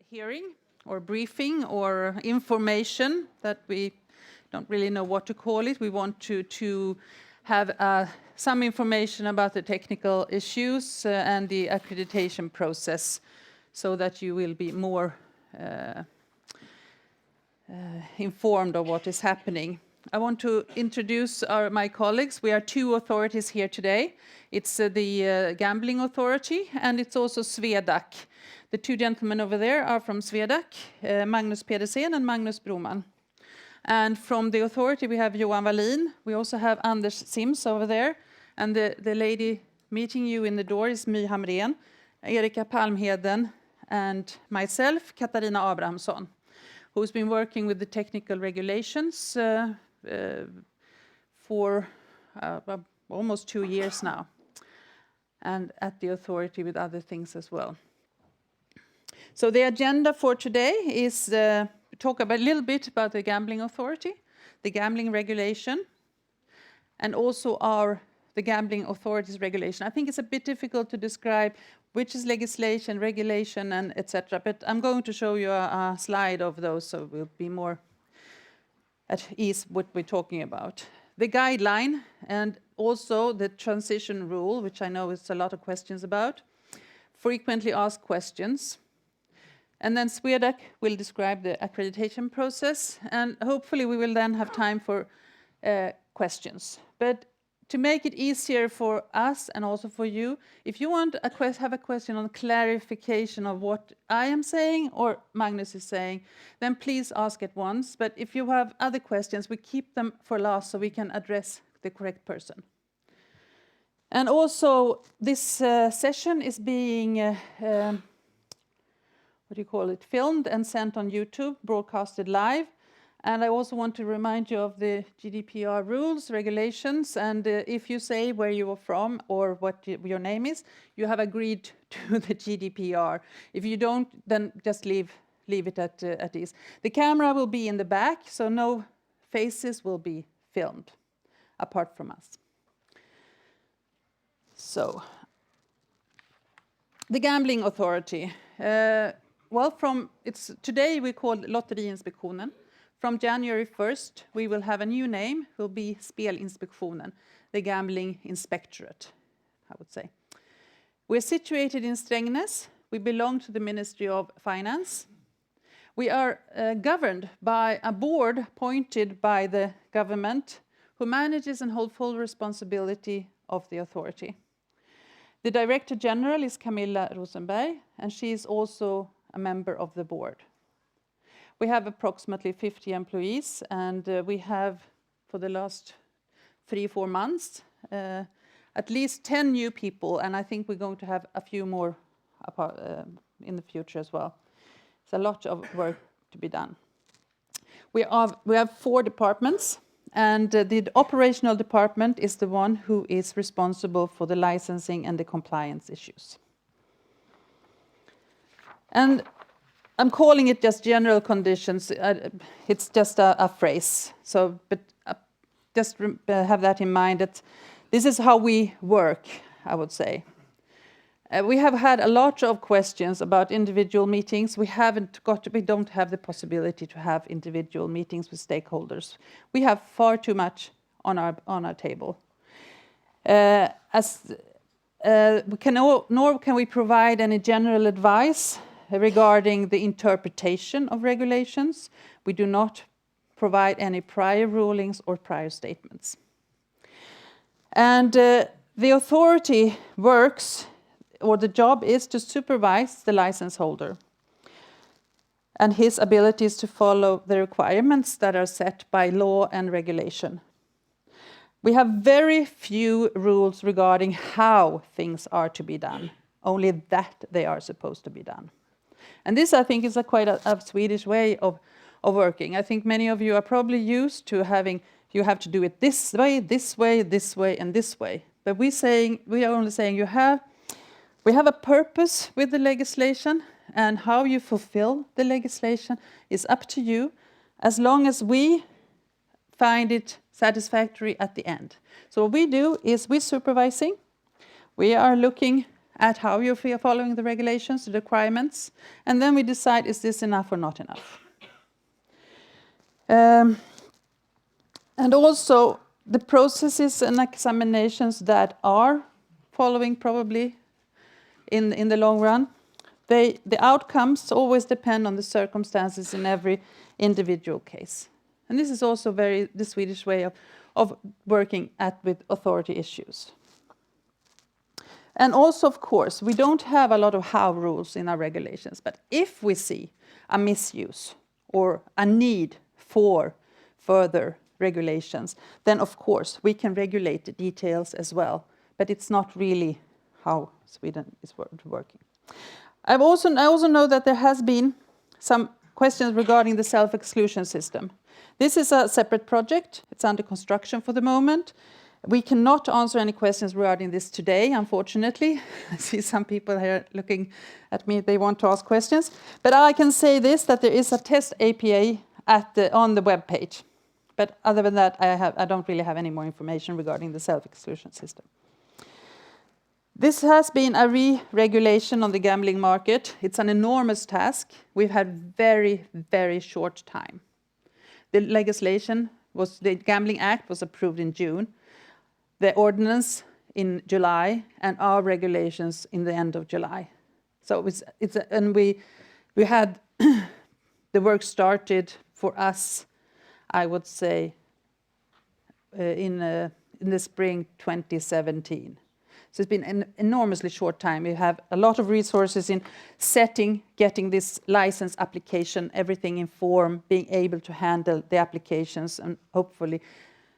hearing or briefing or information that we don't really know what to call it. We want to have some information about the technical issues and the accreditation process so that you will be more informed of what is happening. I want to introduce my colleagues. We are two authorities here today. It's the Gambling Authority and it's also SWEDAC. The two gentlemen over there are from SWEDAC, Magnus Pedersen and Magnus Broman. And from the authority we have Johan Wallin. We also have Anders Sims over there. And the lady meeting you in the door is My Hamrén, Erika Palmheden, and myself, Katarina Abrahamsson, who's been working with the technical regulations for almost 2 years now, and at the authority with other things as well. So the agenda for today is talk about a little bit about the Gambling Authority, the gambling regulation, and also the Gambling Authority's regulation. I think it's a bit difficult to describe which is legislation, regulation, and etc. But I'm going to show you a slide of those, so we'll be more at ease what we're talking about. The guideline and also the transition rule, which I know is a lot of questions about, frequently asked questions. And then SWEDAC will describe the accreditation process, and hopefully we will then have time for questions. But to make it easier for us and also for you, if you want have a question on clarification of what I am saying or Magnus is saying, then please ask at once. But if you have other questions, we keep them for last so we can address the correct person. And also, this session is being filmed and sent on YouTube, broadcasted live. And I also want to remind you of the GDPR rules, regulations, and if you say where you are from or what your name is, you have agreed to the GDPR. If you don't, then just leave it at ease. The camera will be in the back, so no faces will be filmed, apart from us. So, the Gambling Authority. Today we call Lotteriinspektionen. From January 1st, we will have a new name, will be Spelinspektionen, the Gambling Inspectorate, I would say. We're situated in Strängnäs. We belong to the Ministry of Finance. We are governed by a board appointed by the government who manages and holds full responsibility of the authority. The Director General is Camilla Rosenberg, and she is also a member of the board. We have approximately 50 employees, and we have, for the last 3-4 months, at least 10 new people, and I think we're going to have a few more in the future as well. It's a lot of work to be done. We have 4 departments, and the operational department is the one who is responsible for the licensing and the compliance issues. And I'm calling it just general conditions. It's just a phrase. So, but just have that in mind that this is how we work, I would say. We have had a lot of questions about individual meetings. We don't have the possibility to have individual meetings with stakeholders. We have far too much on our table. Nor can we provide any general advice regarding the interpretation of regulations. We do not provide any prior rulings or prior statements. And the authority works, or the job is to supervise the license holder and his abilities to follow the requirements that are set by law and regulation. We have very few rules regarding how things are to be done, only that they are supposed to be done. And this, I think, is quite a Swedish way of working. I think many of you are probably used to having, you have to do it this way, this way, this way, and this way. But we are only saying we have a purpose with the legislation, and how you fulfill the legislation is up to you, as long as we find it satisfactory at the end. So what we do is we're supervising. We are looking at how you're following the regulations, the requirements, and then we decide, is this enough or not enough? And also the processes and examinations that are following probably in the long run, the outcomes always depend on the circumstances in every individual case. And this is also the Swedish way of working with authority issues. And also, of course, we don't have a lot of how rules in our regulations, but if we see a misuse or a need for further regulations, then of course we can regulate the details as well, but it's not really how Sweden is working. I also know that there has been some questions regarding the self-exclusion system. This is a separate project. It's under construction for the moment. We cannot answer any questions regarding this today, unfortunately. I see some people here looking at me, they want to ask questions. But I can say this, that there is a test APA on the web page. But other than that, I don't really have any more information regarding the self-exclusion system. This has been a re-regulation on the gambling market. It's an enormous task. We've had very, very short time. The legislation the Gambling Act was approved in June, the ordinance in July, and our regulations in the end of July. So we had the work started for us, I would say, in the spring 2017. So it's been an enormously short time. We have a lot of resources in getting this license application, everything in form, being able to handle the applications, and hopefully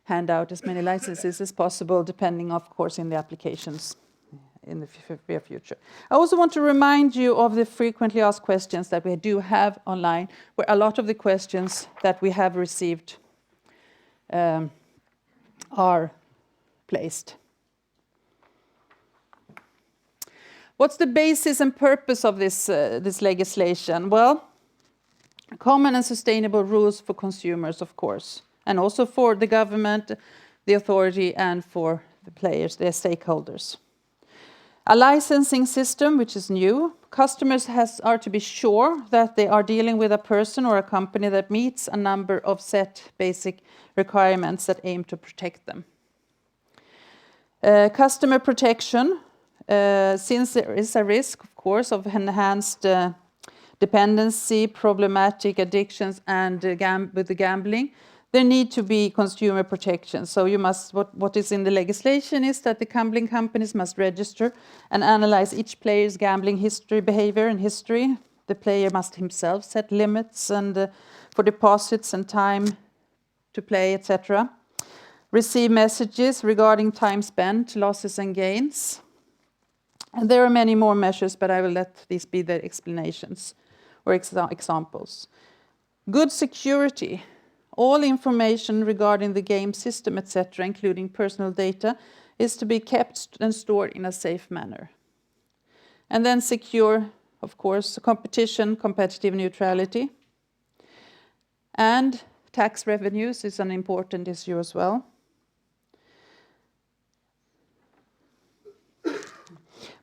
hand out as many licenses as possible, depending, of course, in the applications in the near future. I also want to remind you of the frequently asked questions that we do have online, where a lot of the questions that we have received are placed. What's the basis and purpose of this legislation? Well, common and sustainable rules for consumers, of course, and also for the government, the authority, and for the players, their stakeholders. A licensing system, which is new. Customers are to be sure that they are dealing with a person or a company that meets a number of set basic requirements that aim to protect them. Customer protection. Since there is a risk, of course, of enhanced dependency, problematic addictions, and with the gambling, there need to be consumer protection. So what is in the legislation is that the gambling companies must register and analyze each player's gambling history, behavior, and history. The player must himself set limits and for deposits and time to play, etc. Receive messages regarding time spent, losses, and gains. And there are many more measures, but I will let these be the explanations or examples. Good security. All information regarding the game system, etc., including personal data, is to be kept and stored in a safe manner. And then secure, of course, competition, competitive neutrality. And tax revenues is an important issue as well.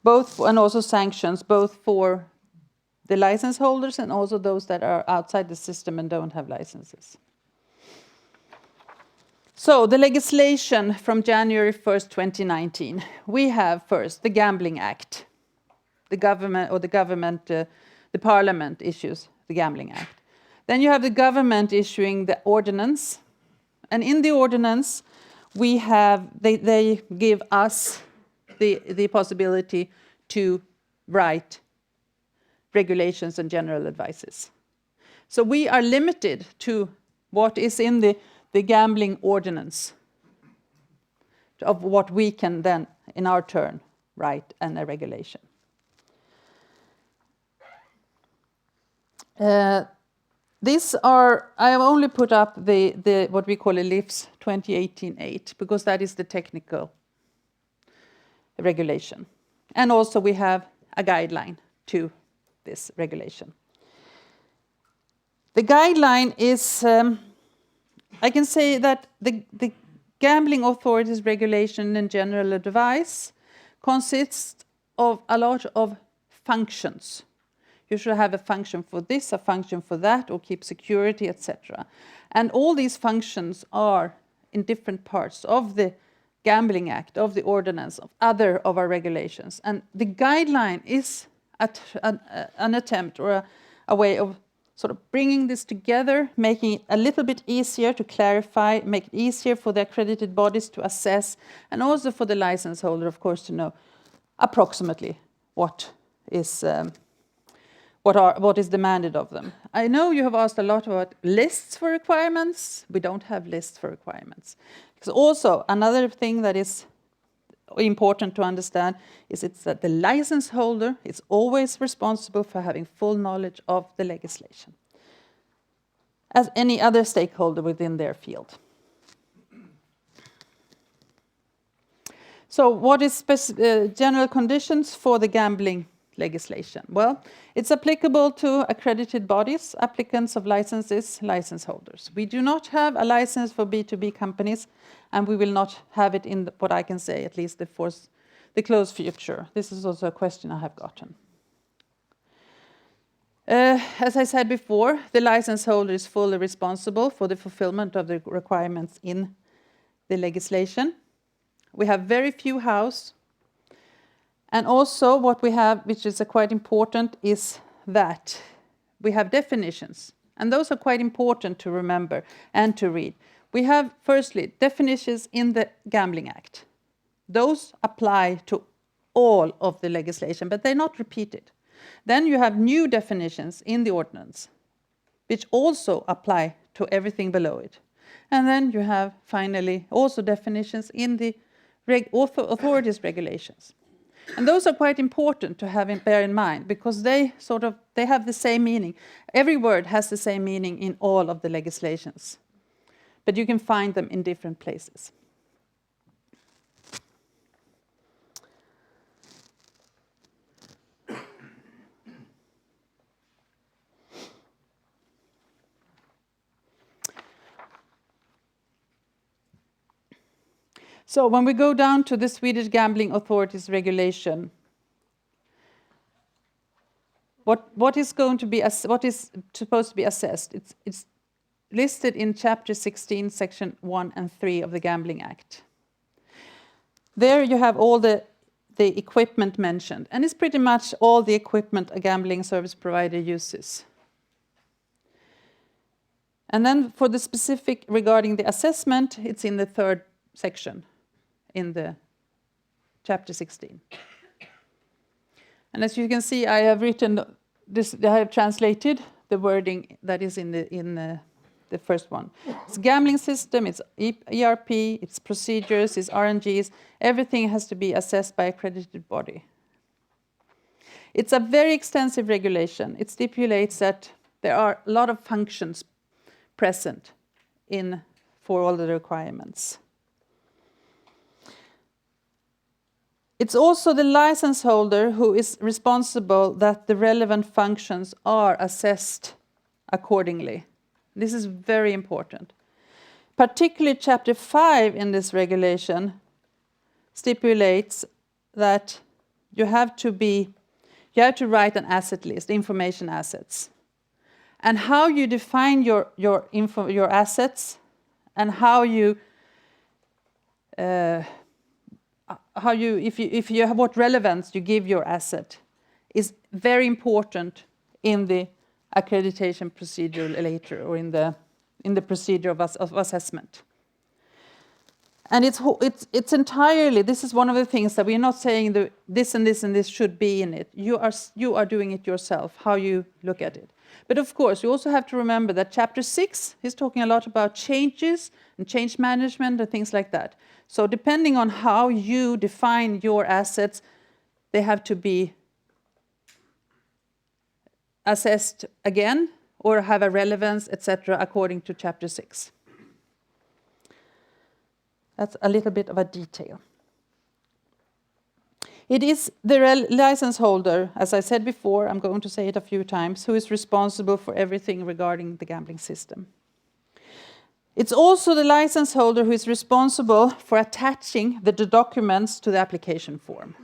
And also sanctions, both for the license holders and also those that are outside the system and don't have licenses. So the legislation from January 1st, 2019. We have first the Gambling Act. The Parliament issues the Gambling Act. Then you have the government issuing the ordinance. And in the ordinance, they give us the possibility to write regulations and general advices. So we are limited to what is in the gambling ordinance, of what we can then, in our turn, write and a regulation. I have only put up the what we call a LIFS 2018-8 because that is the technical regulation. And also we have a guideline to this regulation. The guideline is, I can say that the Gambling Authority's regulation and general advice consists of a lot of functions. You should have a function for this, a function for that, or keep security, etc. And all these functions are in different parts of the Gambling Act, of the ordinance, of other of our regulations. And the guideline is an attempt or a way of sort of bringing this together, making it a little bit easier to clarify, make it easier for the accredited bodies to assess, and also for the license holder, of course, to know approximately what is demanded of them. I know you have asked a lot about lists for requirements. We don't have lists for requirements. Because also another thing that is important to understand is that the license holder is always responsible for having full knowledge of the legislation, as any other stakeholder within their field. So what is general conditions for the gambling legislation? Well, it's applicable to accredited bodies, applicants of licenses, license holders. We do not have a license for B2B companies, and we will not have it in what I can say, at least the close future. This is also a question I have gotten. As I said before, the license holder is fully responsible for the fulfillment of the requirements in the legislation. We have very few houses. And also what we have, which is quite important, is that we have definitions. And those are quite important to remember and to read. We have, firstly, definitions in the Gambling Act. Those apply to all of the legislation, but they're not repeated. Then you have new definitions in the ordinance, which also apply to everything below it. And then you have, finally, also definitions in the authorities' regulations. And those are quite important to bear in mind, because they have the same meaning. Every word has the same meaning in all of the legislations, but you can find them in different places. So when we go down to the Swedish Gambling Authority's regulation, what is supposed to be assessed? It's listed in Chapter 16, Section 1 and 3 of the Gambling Act. There you have all the equipment mentioned, and it's pretty much all the equipment a gambling service provider uses. And then for the specific regarding the assessment, it's in the third section in the Chapter 16. And as you can see, I have written this, I have translated the wording that is in the first one. It's gambling system, it's ERP, it's procedures, it's RNGs. Everything has to be assessed by an accredited body. It's a very extensive regulation. It stipulates that there are a lot of functions present for all the requirements. It's also the license holder who is responsible that the relevant functions are assessed accordingly. This is very important. Particularly Chapter 5 in this regulation stipulates that you have to write an asset list, information assets. And how you define your assets and what relevance you give your asset is very important in the accreditation procedure later, or in the procedure of assessment. And it's entirely, this is one of the things that we're not saying that this and this and this should be in it. You are doing it yourself, how you look at it. But of course, you also have to remember that Chapter 6 is talking a lot about changes and change management and things like that. So depending on how you define your assets, they have to be assessed again or have a relevance, etc., according to Chapter 6. That's a little bit of a detail. It is the license holder, as I said before, I'm going to say it a few times, who is responsible for everything regarding the gambling system. It's also the license holder who is responsible for attaching the documents to the application form.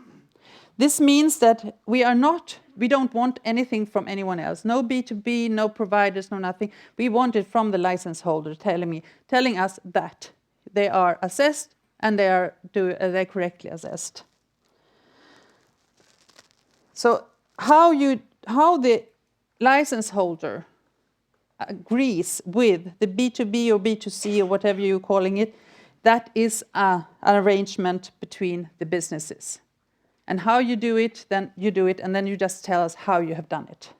This means that we don't want anything from anyone else. No B2B, no providers, no nothing. We want it from the license holder telling us that they are assessed and they're correctly assessed. So how the license holder agrees with the B2B or B2C or whatever you're calling it, that is an arrangement between the businesses. And how you do it, then you do it, and then you just tell us how you have done it.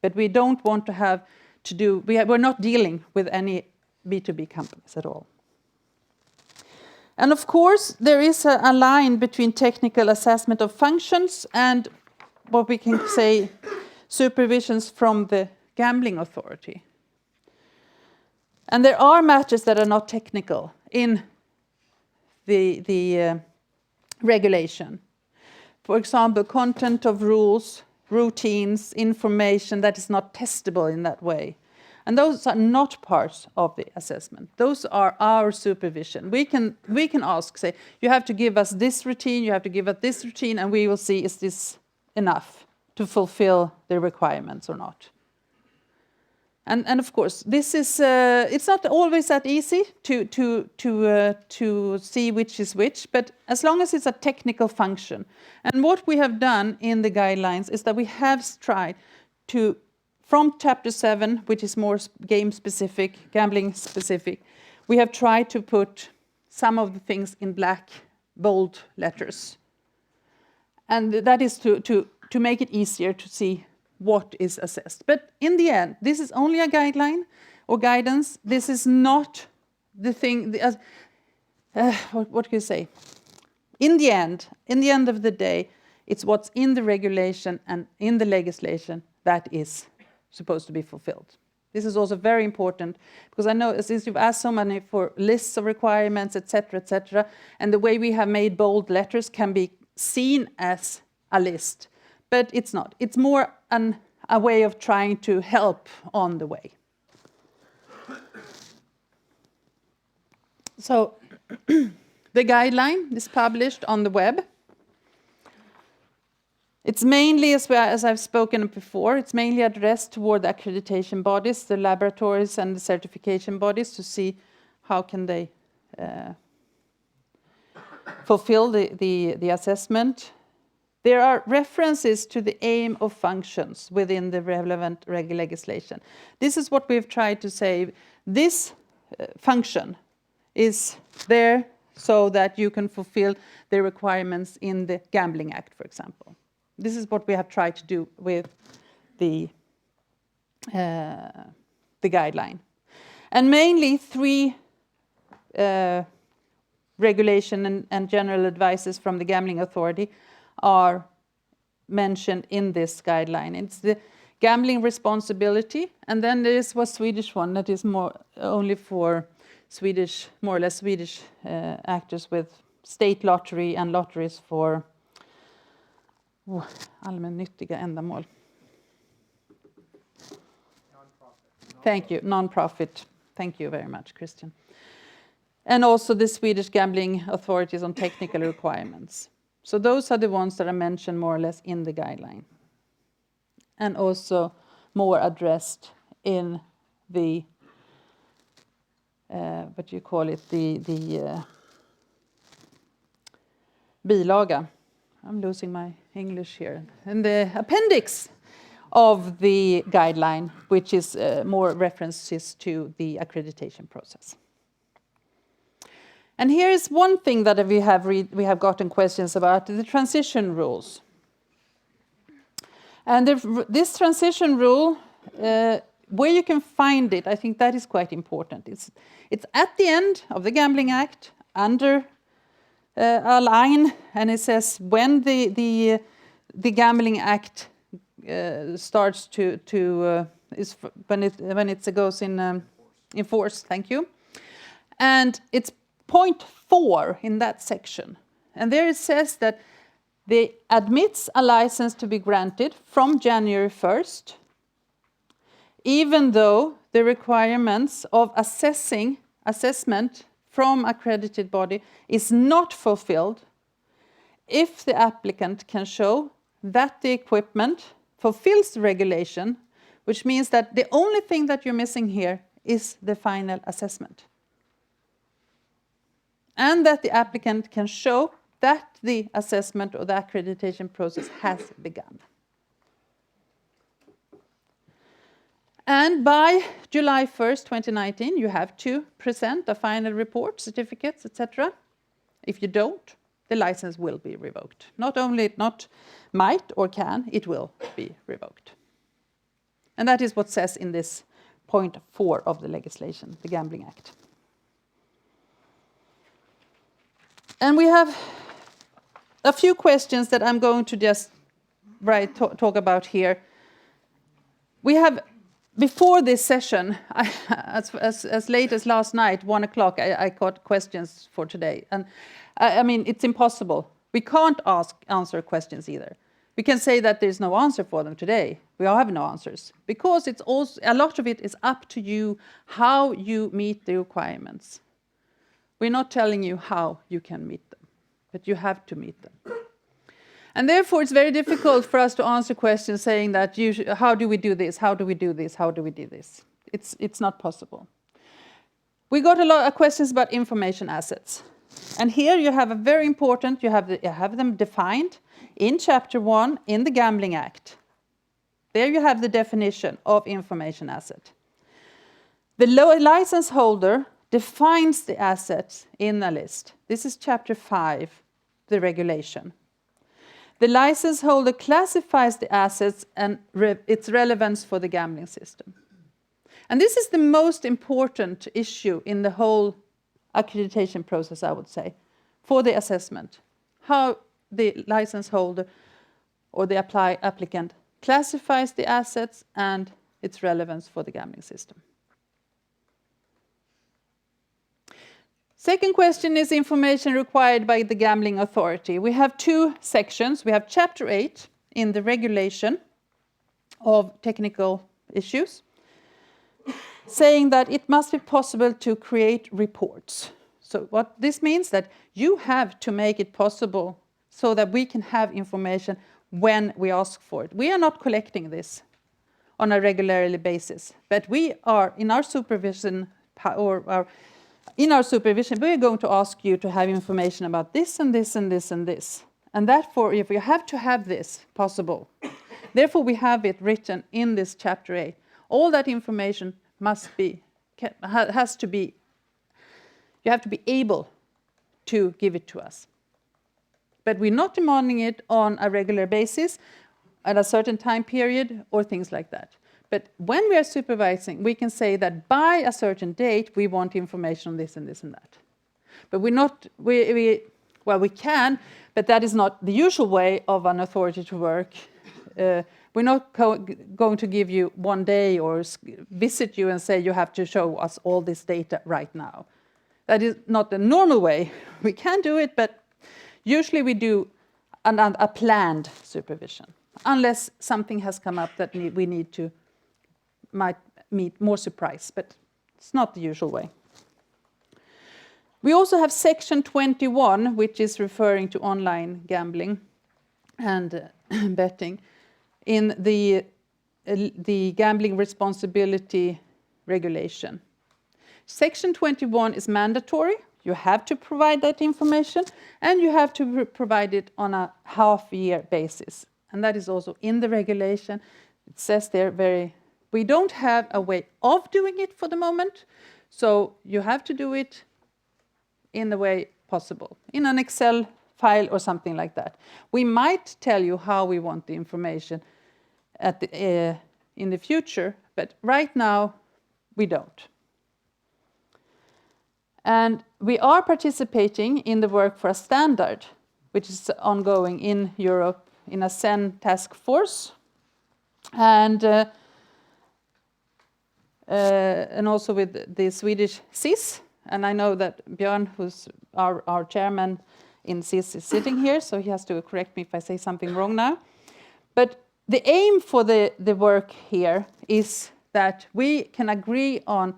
But we don't want to have to do, we're not dealing with any B2B companies at all. And of course, there is a line between technical assessment of functions and what we can say supervisions from the Gambling Authority. And there are matters that are not technical in the regulation. For example, content of rules, routines, information that is not testable in that way. And those are not parts of the assessment. Those are our supervision. We can ask, say, you have to give us this routine, you have to give us this routine, and we will see, is this enough to fulfill the requirements or not? And of course, this is it's not always that easy to see which is which, but as long as it's a technical function. And what we have done in the guidelines is that we have tried to, from Chapter 7, which is more game-specific, gambling-specific, we have tried to put some of the things in black, bold letters. And that is to make it easier to see what is assessed. But in the end, this is only a guideline or guidance. This is not the thing, what can you say? In the end of the day, it's what's in the regulation and in the legislation that is supposed to be fulfilled. This is also very important because I know since you've asked so many for lists of requirements, etc., and the way we have made bold letters can be seen as a list. But it's not. It's more a way of trying to help on the way. So the guideline is published on the web. It's mainly, as I've spoken before, it's mainly addressed toward the accreditation bodies, the laboratories and the certification bodies, to see how can they fulfill the assessment. There are references to the aim of functions within the relevant legislation. This is what we've tried to say. This function is there so that you can fulfill the requirements in the Gambling Act, for example. This is what we have tried to do with the guideline. And mainly 3 regulation and general advices from the Gambling Authority are mentioned in this guideline. It's the gambling responsibility, and then there is a Swedish one that is more only for Swedish, more or less Swedish actors with state lottery and lotteries for allmännyttiga ändamål. Thank you, non-profit. Thank you very much, Christian. And also the Swedish Gambling Authorities on technical requirements. So those are the ones that are mentioned more or less in the guideline. And also more addressed in the, what do you call it, the bilaga. I'm losing my English here. And the appendix of the guideline, which is more references to the accreditation process. And here is one thing that we have gotten questions about, the transition rules. And this transition rule, where you can find it, I think that is quite important. It's at the end of the Gambling Act, under a line, and it says when the Gambling Act starts when it goes in force. Thank you. And it's point 4 in that section. And there it says that they admits a license to be granted from January 1st, even though the requirements of assessment from accredited body is not fulfilled, if the applicant can show that the equipment fulfills the regulation, which means that the only thing that you're missing here is the final assessment. And that the applicant can show that the assessment or the accreditation process has begun. And by July 1st, 2019, you have to present a final report, certificates, etc. If you don't, the license will be revoked. Not only not might or can, it will be revoked. And that is what says in this point 4 of the legislation, the Gambling Act. And we have a few questions that I'm going to just talk about here. We have, before this session, as late as last night, 1 o'clock, I got questions for today. And I mean, it's impossible. We can't answer questions either. We can say that there's no answer for them today. We all have no answers. Because it's also, a lot of it is up to you how you meet the requirements. We're not telling you how you can meet them, but you have to meet them. And therefore, it's very difficult for us to answer questions saying that, how do we do this? How do we do this? How do we do this? It's not possible. We got a lot of questions about information assets. And here you have a very important, you have them defined in Chapter 1 in the Gambling Act. There you have the definition of information asset. The license holder defines the assets in a list. This is Chapter 5, the regulation. The license holder classifies the assets and its relevance for the gambling system. And this is the most important issue in the whole accreditation process, I would say, for the assessment. How the license holder or the applicant classifies the assets and its relevance for the gambling system. Second question is information required by the Gambling Authority. We have 2 sections. We have Chapter 8 in the regulation of technical issues, saying that it must be possible to create reports. So what this means that you have to make it possible so that we can have information when we ask for it. We are not collecting this on a regular basis, but we are in our supervision we're going to ask you to have information about this and this and this and this. And therefore, if you have to have this possible, therefore we have it written in this Chapter 8. All that information has to be, you have to be able to give it to us. But we're not demanding it on a regular basis at a certain time period or things like that. But when we are supervising, we can say that by a certain date, we want information on this and this and that. But we're not, we can, but that is not the usual way of an authority to work. We're not going to give you one day or visit you and say you have to show us all this data right now. That is not the normal way. We can do it, but usually we do a planned supervision, unless something has come up that we need to might meet more surprise, but it's not the usual way. We also have Section 21, which is referring to online gambling and betting in the gambling responsibility regulation. Section 21 is mandatory. You have to provide that information, and you have to provide it on a half-year basis. And that is also in the regulation. It says there we don't have a way of doing it for the moment, so you have to do it in the way possible, in an Excel file or something like that. We might tell you how we want the information in the future, but right now we don't. And we are participating in the work for a standard, which is ongoing in Europe in a CEN task force, and also with the Swedish SIS. And I know that Björn, who's our chairman in SIS, is sitting here, so he has to correct me if I say something wrong now. But the aim for the work here is that we can agree on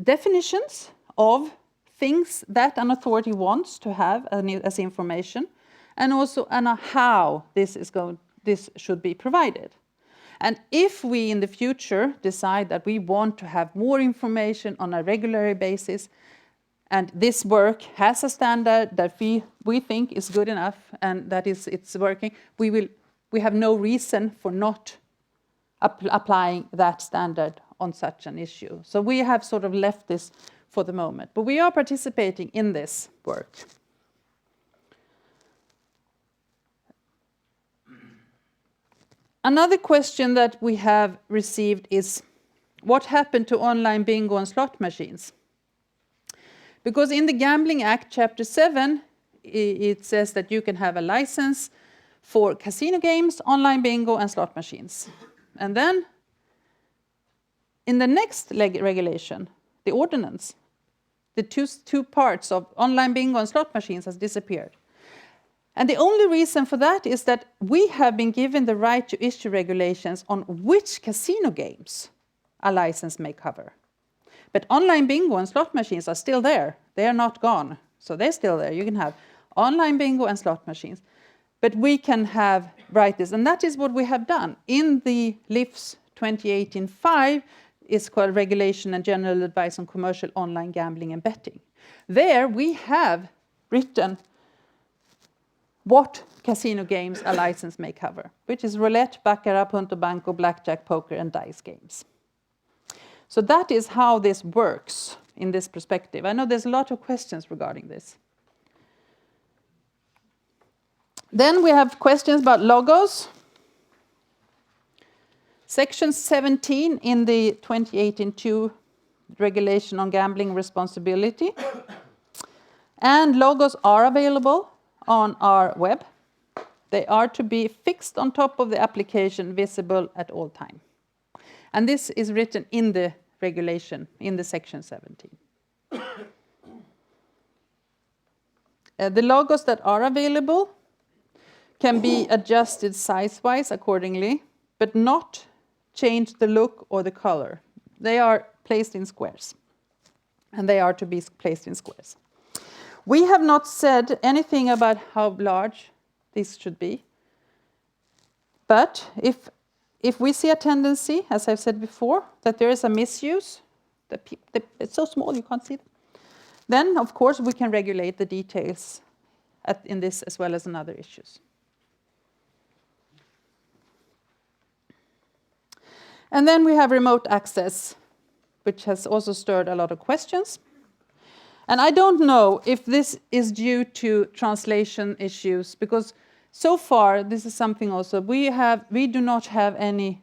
definitions of things that an authority wants to have as information, and also how this should be provided. And if we in the future decide that we want to have more information on a regular basis, and this work has a standard that we think is good enough and that it's working, we have no reason for not applying that standard on such an issue. So we have sort of left this for the moment, but we are participating in this work. Another question that we have received is, what happened to online bingo and slot machines? Because in the Gambling Act, Chapter 7, it says that you can have a license for casino games, online bingo, and slot machines. And then, in the next regulation, the ordinance, the two parts of online bingo and slot machines has disappeared. And the only reason for that is that we have been given the right to issue regulations on which casino games a license may cover. But online bingo and slot machines are still there. They are not gone. So they're still there. You can have online bingo and slot machines. But we can write this. And that is what we have done. In the LIFS 2018-5 is called Regulation and General Advice on Commercial Online Gambling and Betting. There we have written what casino games a license may cover, which is roulette, baccarat, punto banco, blackjack, poker, and dice games. So that is how this works in this perspective. I know there's a lot of questions regarding this. Then we have questions about logos. Section 17 in the 2018-2 Regulation on Gambling Responsibility. And logos are available on our web. They are to be fixed on top of the application, visible at all time. And this is written in the regulation, in the section 17. The logos that are available can be adjusted size-wise accordingly, but not change the look or the color. They are placed in squares, and they are to be placed in squares. We have not said anything about how large this should be, but if we see a tendency, as I've said before, that there is a misuse, that it's so small you can't see them, then of course we can regulate the details in this as well as in other issues. And then we have remote access, which has also stirred a lot of questions. And I don't know if this is due to translation issues, because so far this is something also we do not have any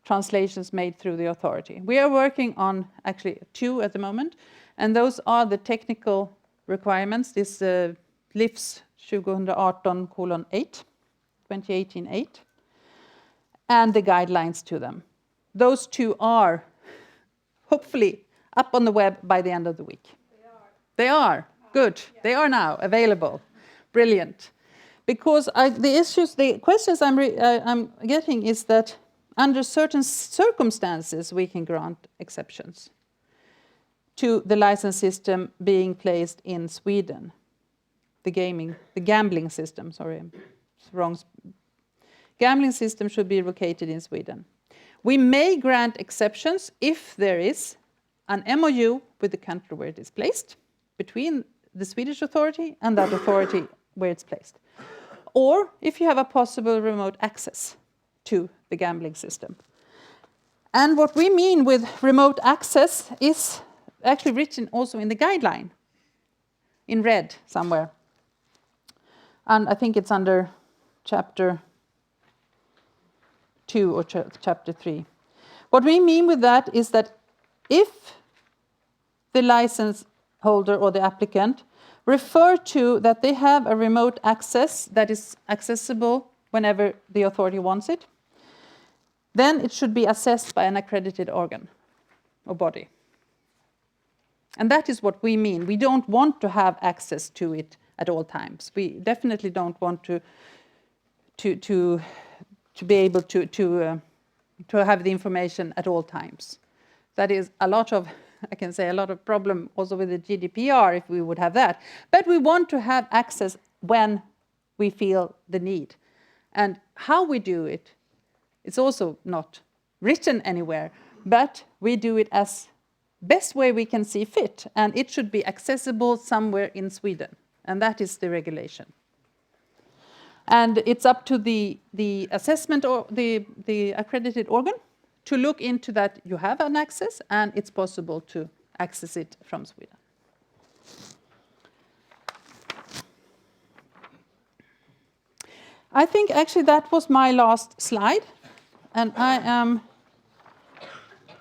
translations made through the authority. We are working on actually 2 at the moment, and those are the technical requirements. This LIFS 2018/8, 2018-8, and the guidelines to them. Those 2 are hopefully up on the web by the end of the week. They are. Good. Yeah. They are now available. Brilliant. Because the questions I'm getting is that under certain circumstances we can grant exceptions to the license system being placed in Sweden. The gambling system, sorry, wrong. Gambling system should be located in Sweden. We may grant exceptions if there is an MOU with the country where it is placed, between the Swedish authority and that authority where it's placed. Or if you have a possible remote access to the gambling system. And what we mean with remote access is actually written also in the guideline, in red somewhere. And I think it's under chapter 2 or chapter 3. What we mean with that is that if the license holder or the applicant refer to that they have a remote access that is accessible whenever the authority wants it, then it should be assessed by an accredited organ or body. And that is what we mean. We don't want to have access to it at all times. We definitely don't want to be able to have the information at all times. That is a lot of, I can say, a lot of problem also with the GDPR if we would have that. But we want to have access when we feel the need. And how we do it, it's also not written anywhere, but we do it as best way we can see fit, and it should be accessible somewhere in Sweden, and that is the regulation. And it's up to the assessment or the accredited organ to look into that you have an access and it's possible to access it from Sweden. I think actually that was my last slide, and I am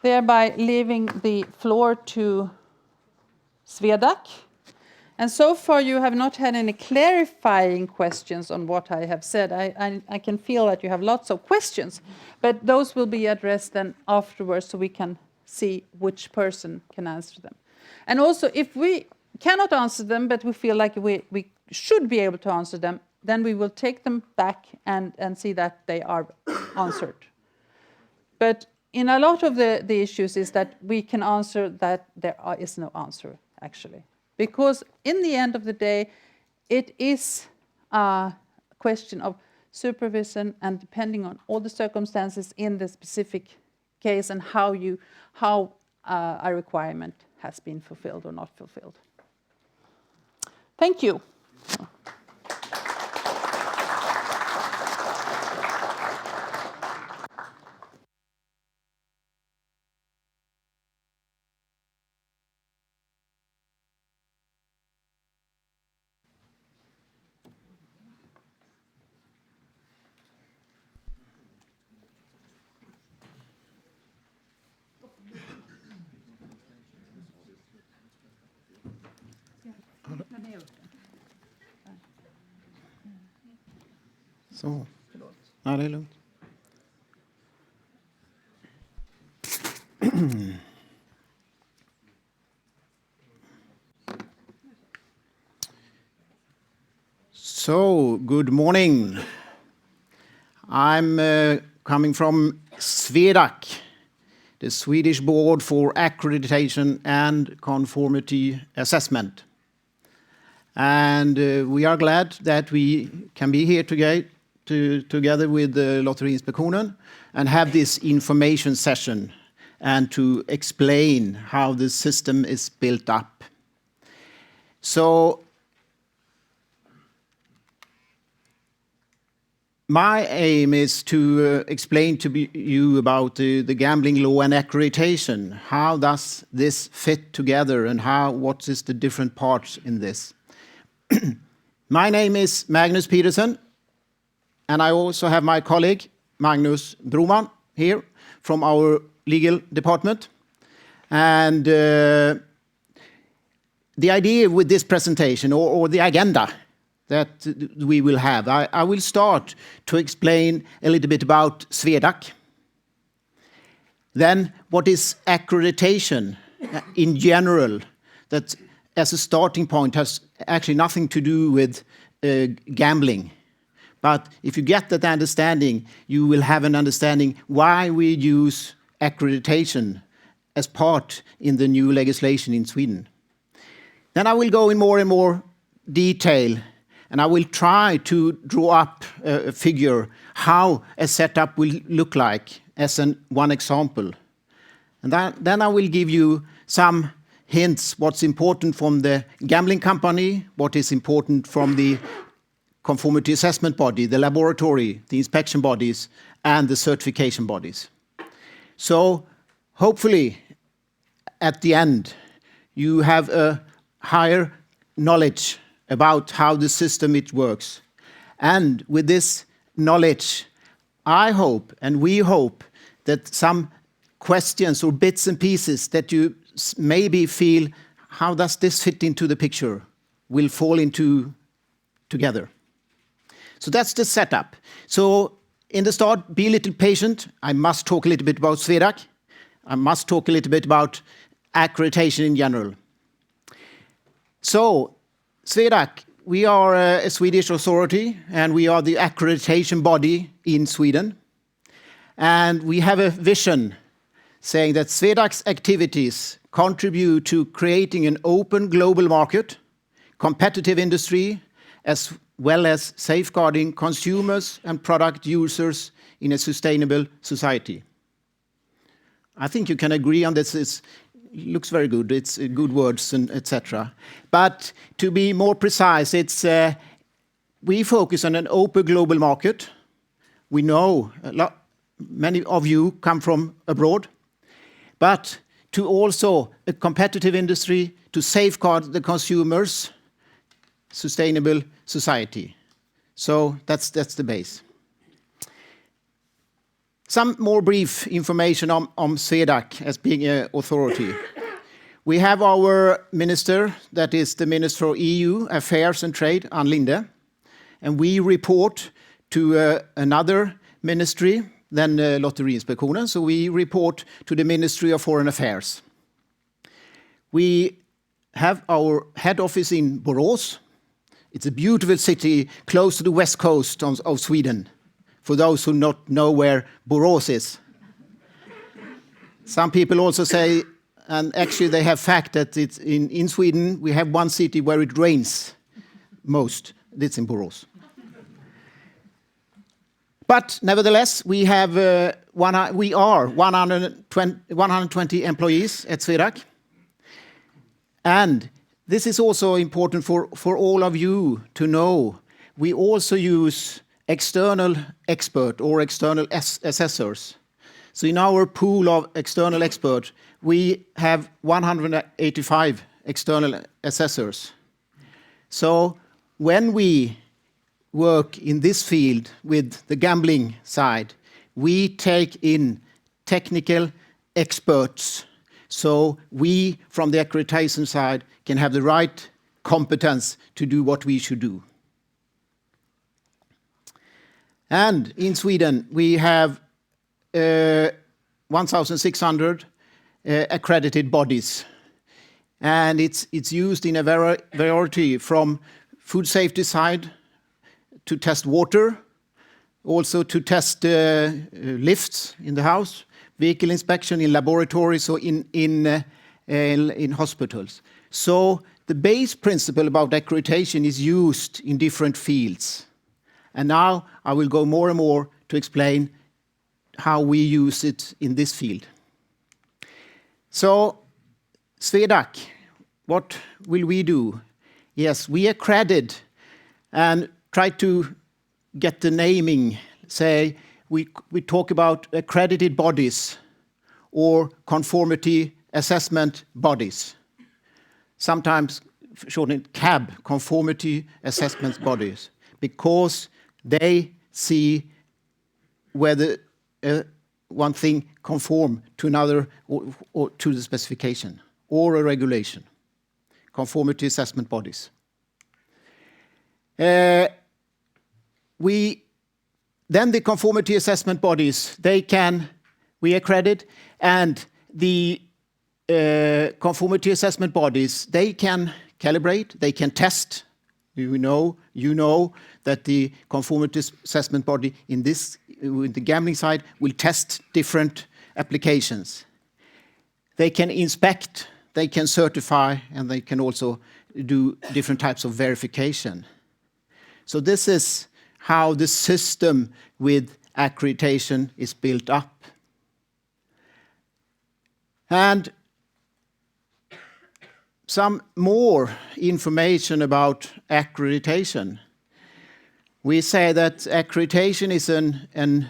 thereby leaving the floor to Swedac. And so far you have not had any clarifying questions on what I have said. I can feel that you have lots of questions, but those will be addressed then afterwards so we can see which person can answer them. And also if we cannot answer them, but we feel like we should be able to answer them, then we will take them back and see that they are answered. But in a lot of the issues is that we can answer that there is no answer, actually. Because in the end of the day, it is a question of supervision and depending on all the circumstances in the specific case and how a requirement has been fulfilled or not fulfilled. Thank you. Så. Ja, det är lugnt. So, good morning. I'm coming from Swedac, the Swedish Board for Accreditation and Conformity Assessment. And we are glad that we can be here together with the Lotteriinspektionen and have this information session and to explain how the system is built up. So my aim is to explain to you about the gambling law and accreditation. How does this fit together and what is the different parts in this? My name is Magnus Petersen, and I also have my colleague Magnus Broman here from our legal department. And the idea with this presentation or the agenda that we will have, I will start to explain a little bit about Swedac. Then what is accreditation in general, that as a starting point has actually nothing to do with gambling. But if you get that understanding, you will have an understanding why we use accreditation as part in the new legislation in Sweden. Then I will go in more and more detail, and I will try to draw up a figure how a setup will look like as one example. And then I will give you some hints what's important from the gambling company, what is important from the conformity assessment body, the laboratory, the inspection bodies, and the certification bodies. So hopefully at the end you have a higher knowledge about how the system it works. And with this knowledge, I hope and we hope that some questions or bits and pieces that you maybe feel, how does this fit into the picture, will fall into together. So that's the setup. So in the start, be a little patient. I must talk a little bit about Swedac. I must talk a little bit about accreditation in general. So Swedac, we are a Swedish authority and we are the accreditation body in Sweden. And we have a vision saying that Swedac's activities contribute to creating an open global market, competitive industry, as well as safeguarding consumers and product users in a sustainable society. I think you can agree on this. It looks very good. It's good words and etc. But to be more precise, we focus on an open global market. We know many of you come from abroad, but to also a competitive industry, to safeguard the consumers, sustainable society. So that's the base. Some more brief information on SWEDAC as being an authority. We have our minister, that is the Minister for EU Affairs and Trade, Ann Linde, and we report to another ministry than Lotteriinspektionen, so we report to the Ministry of Foreign Affairs. We have our head office in Borås. It's a beautiful city close to the west coast of Sweden, for those who not know where Borås is. Some people also say, and actually they have fact that it's in Sweden, we have one city where it rains most. It's in Borås. But nevertheless, we are 120 employees at SWEDAC. And this is also important for all of you to know. We also use external expert or external assessors. So in our pool of external experts, we have 185 external assessors. So when we work in this field with the gambling side, we take in technical experts. So we, from the accreditation side, can have the right competence to do what we should do. And in Sweden, we have 1,600 accredited bodies. And it's used in a variety from food safety side to test water, also to test lifts in the house, vehicle inspection in laboratories or in hospitals. So the base principle about accreditation is used in different fields. And now I will go more and more to explain how we use it in this field. So SWEDAC, what will we do? Yes, we accredit and try to get the naming. Say, we talk about accredited bodies or conformity assessment bodies. Sometimes shortened CAB, conformity assessment bodies, because they see whether one thing conform to another or to the specification or a regulation. Conformity assessment bodies. Then the conformity assessment bodies, we accredit, and the conformity assessment bodies, they can calibrate, they can test. You know that the conformity assessment body with the gambling side will test different applications. They can inspect, they can certify, and they can also do different types of verification. So this is how the system with accreditation is built up. And some more information about accreditation. We say that accreditation is an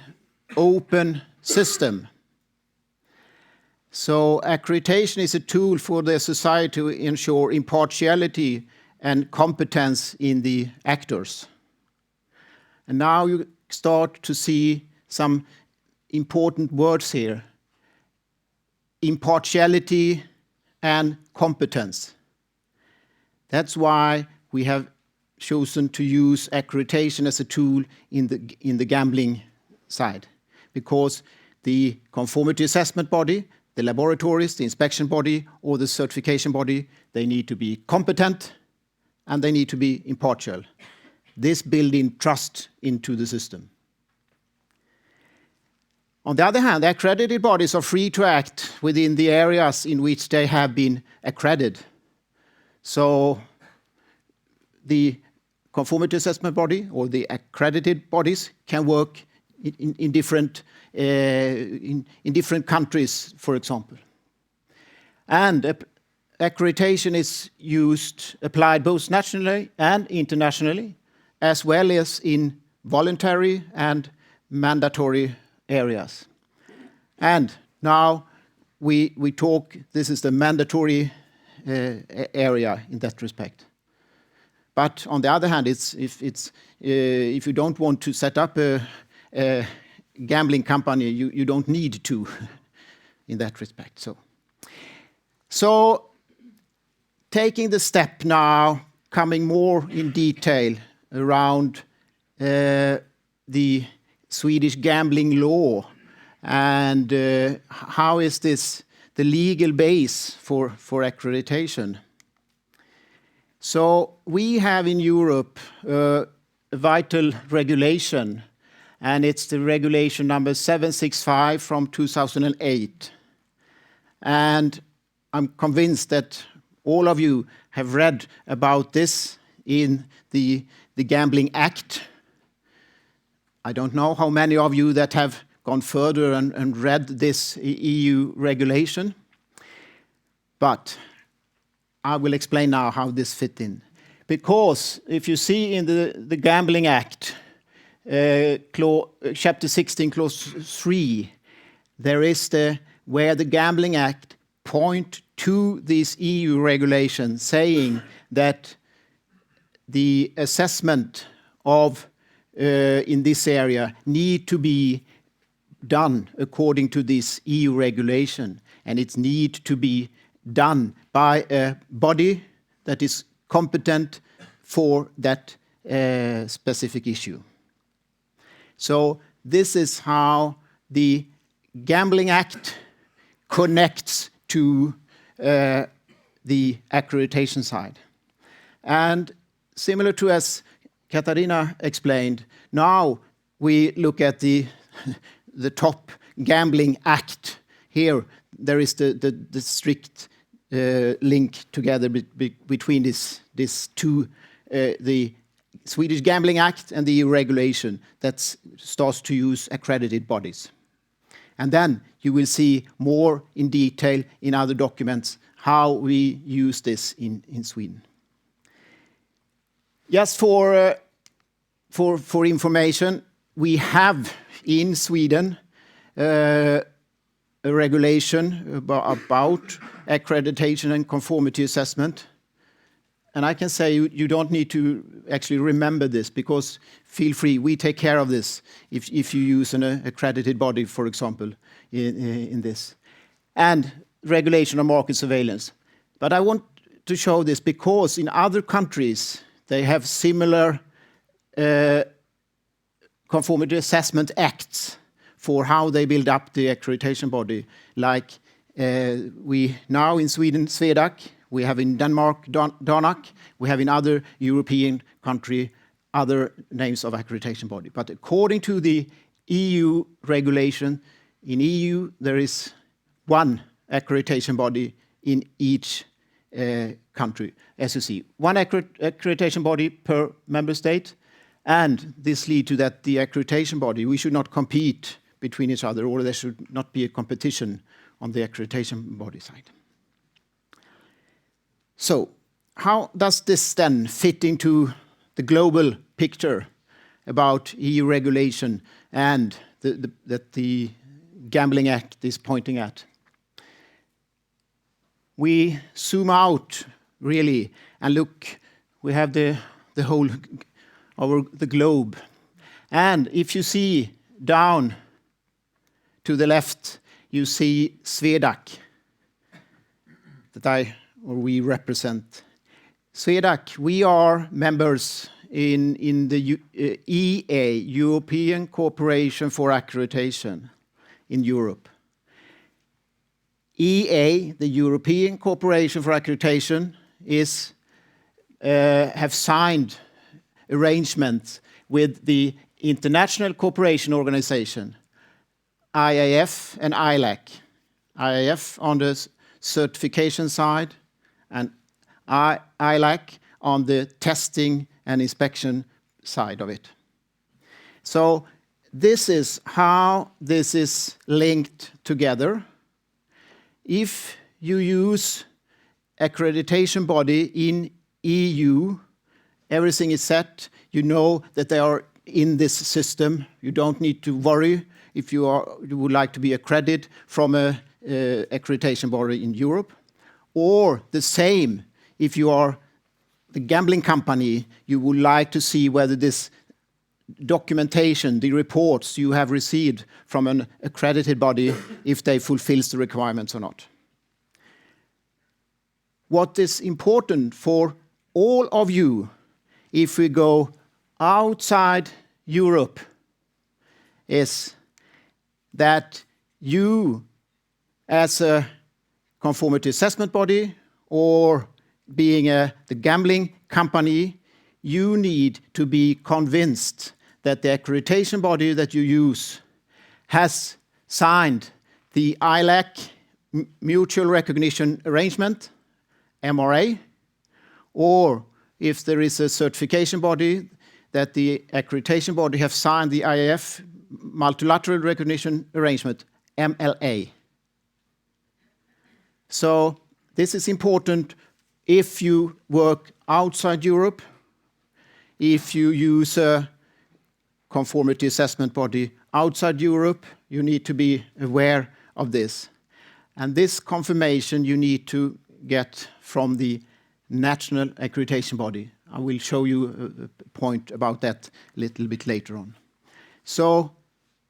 open system. So accreditation is a tool for the society to ensure impartiality and competence in the actors. And now you start to see some important words here. Impartiality and competence. That's why we have chosen to use accreditation as a tool in the gambling side, because the conformity assessment body, the laboratories, the inspection body, or the certification body, they need to be competent and they need to be impartial. This building trust into the system. On the other hand, accredited bodies are free to act within the areas in which they have been accredited. So the conformity assessment body or the accredited bodies can work in different countries, for example. And accreditation is applied both nationally and internationally, as well as in voluntary and mandatory areas. And now we talk, this is the mandatory area in that respect. But on the other hand, if you don't want to set up a gambling company, you don't need to in that respect. So taking the step now, coming more in detail around the Swedish gambling law and how is this the legal base for accreditation. So we have in Europe a vital regulation, and it's the regulation number 765 from 2008. And I'm convinced that all of you have read about this in the Gambling Act. I don't know how many of you that have gone further and read this EU regulation, but I will explain now how this fit in. Because if you see in the Gambling Act, Chapter 16, Clause 3, there is where the Gambling Act point to this EU regulation saying that the assessment of in this area need to be done according to this EU regulation, and it need to be done by a body that is competent for that specific issue. So this is how the Gambling Act connects to the accreditation side. And similar to as Katarina explained, now we look at the top Gambling Act. Here there is the strict link together between these two, the Swedish Gambling Act and the EU regulation that starts to use accredited bodies. And then you will see more in detail in other documents how we use this in Sweden. Just for information, we have in Sweden a regulation about accreditation and conformity assessment. And I can say you don't need to actually remember this, because feel free, we take care of this if you use an accredited body, for example, in this. And regulation of market surveillance. But I want to show this because in other countries, they have similar conformity assessment acts for how they build up the accreditation body. Like we now in Sweden, SWEDAC, we have in Denmark, DANAC, we have in other European country, other names of accreditation body. But according to the EU regulation, in EU there is one accreditation body in each country, as you see. One accreditation body per member state, and this leads to that the accreditation body, we should not compete between each other, or there should not be a competition on the accreditation body side. So, how does this then fit into the global picture about EU regulation and that the Gambling Act is pointing at? We zoom out really and look. We have the whole the globe, and if you see down to the left, you see SWEDAC that we represent. SWEDAC, we are members in the EA, European Cooperation for Accreditation in Europe. EA, the European Cooperation for Accreditation, have signed arrangements with the International Cooperation Organization, IAF and ILAC. IAF on the certification side and ILAC on the testing and inspection side of it. So this is how this is linked together. If you use accreditation body in EU, everything is set. You know that they are in this system. You don't need to worry if you would like to be accredited from a accreditation body in Europe. Or the same, if you are the gambling company, you would like to see whether this documentation, the reports you have received from an accredited body, if they fulfills the requirements or not. What is important for all of you, if we go outside Europe, is that you, as a conformity assessment body or being the gambling company, you need to be convinced that the accreditation body that you use has signed the ILAC Mutual Recognition Arrangement, MRA, or if there is a certification body, that the accreditation body have signed the IAF Multilateral Recognition Arrangement, MLA. So this is important if you work outside Europe, if you use a conformity assessment body outside Europe, you need to be aware of this. And this confirmation you need to get from the national accreditation body. I will show you a point about that a little bit later on. So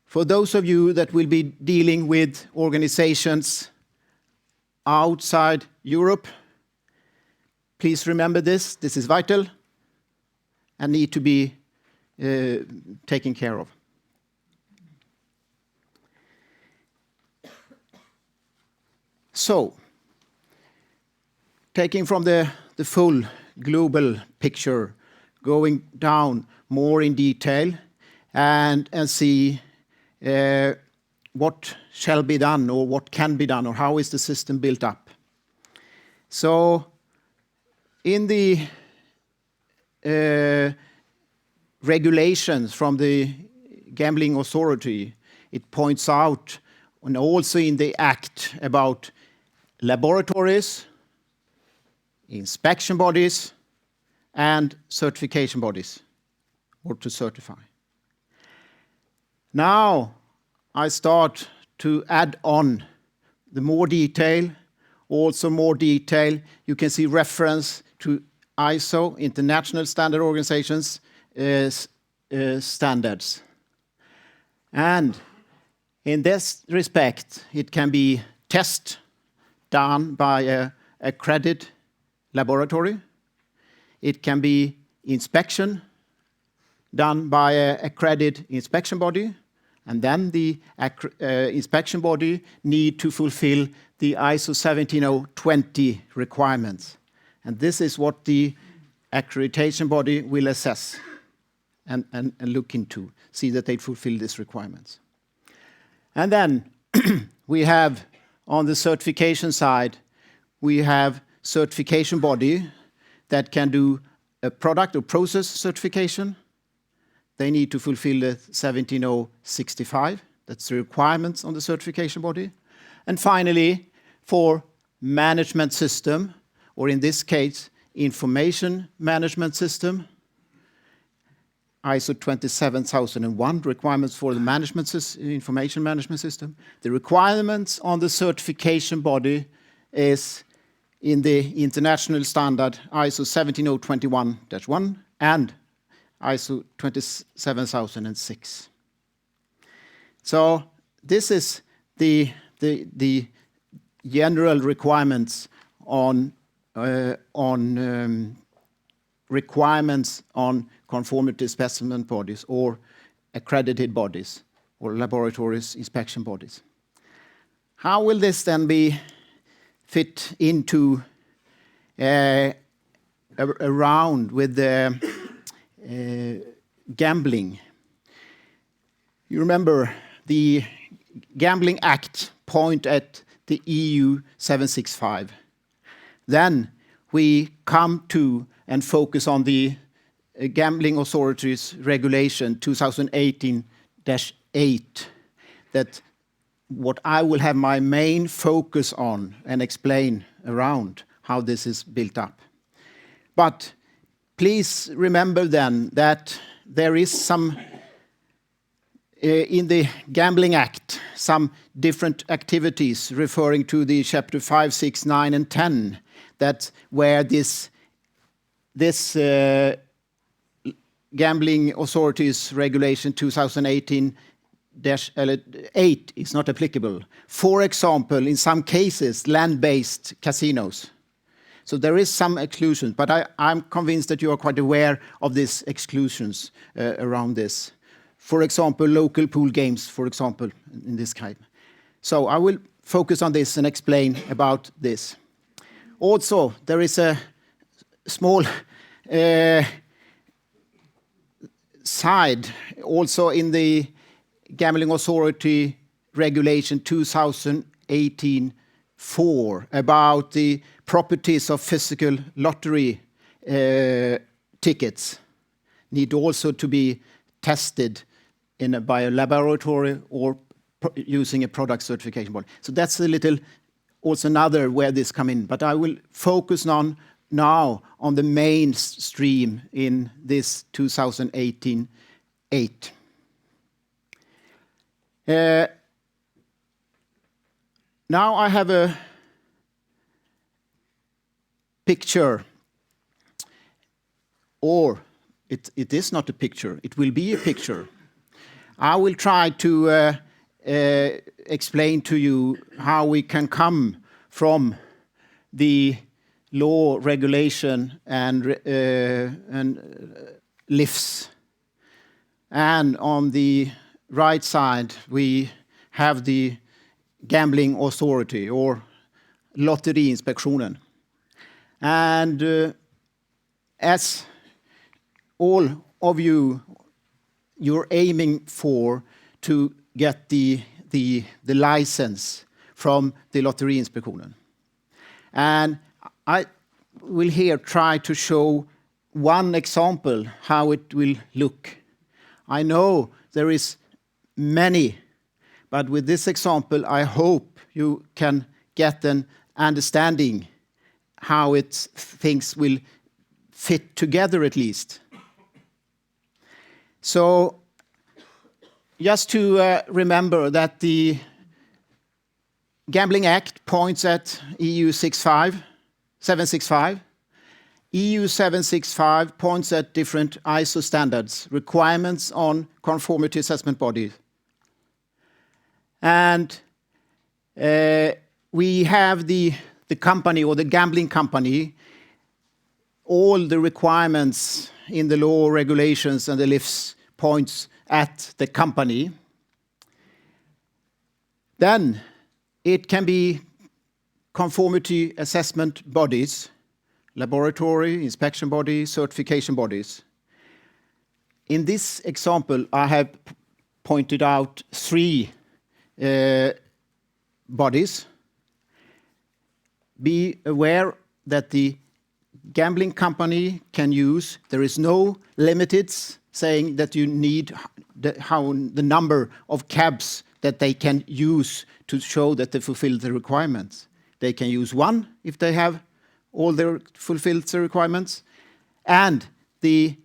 for those of you that will be dealing with organizations outside Europe, please remember this. This is vital and need to be taken care of. So, taking from the full global picture, going down more in detail and see what shall be done or what can be done or how is the system built up. So, in the regulations from the Gambling Authority, it points out, and also in the Act, about laboratories, inspection bodies, and certification bodies, or to certify. Now, I start to add on the more detail, also more detail. You can see reference to ISO, International Standard Organizations, standards. And in this respect, it can be test done by an accredited laboratory. It can be inspection done by an accredited inspection body. And then the inspection body need to fulfill the ISO 17020 requirements. And this is what the accreditation body will assess and look into, see that they fulfill these requirements. And then we have, on the certification side, we have certification body that can do a product or process certification. They need to fulfill the 17065. That's the requirements on the certification body. And finally, for management system, or in this case, information management system, ISO 27001, requirements for the information management system. The requirements on the certification body is in the international standard ISO 17021-1 and ISO 27006. So this is the general requirements on requirements on conformity specimen bodies or accredited bodies or laboratories inspection bodies. How will this then be fit into around with the gambling? You remember the Gambling Act point at the EU 765. Then we come to and focus on the Gambling Authority's Regulation 2018-8, that what I will have my main focus on and explain around how this is built up. But please remember then that there is some, in the Gambling Act, some different activities referring to the Chapter 5, 6, 9, and 10, that where this Gambling Authority's Regulation 2018-8 is not applicable. For example, in some cases, land-based casinos. So there is some exclusions, but I'm convinced that you are quite aware of these exclusions around this. For example, local pool games, for example, in this kind. So I will focus on this and explain about this. Also, there is a small side also in the Gambling Authority Regulation 2018-4 about the properties of physical lottery tickets need also to be tested by a laboratory or using a product certification body. So that's a little also another where this come in. But I will focus on now on the mainstream in this 2018-8. Now I have a picture, or it is not a picture, it will be a picture. I will try to explain to you how we can come from the law, regulation, and lifts. And on the right side, we have the Gambling Authority, or Lotteriinspektionen. And as all of you, you're aiming for to get the license from the Lotteriinspektionen. And I will here try to show one example how it will look. I know there is many, but with this example, I hope you can get an understanding how things will fit together at least. So just to remember that the Gambling Act points at EU 765. EU 765 points at different ISO standards, requirements on conformity assessment bodies. And we have the company or the gambling company, all the requirements in the law, regulations, and the lifts points at the company. Then it can be conformity assessment bodies, laboratory, inspection body, certification bodies. In this example, I have pointed out 3 bodies. Be aware that the gambling company can use, there is no limits saying that you need the number of cabs that they can use to show that they fulfill the requirements. They can use 1 if they have all their fulfilled the requirements, and the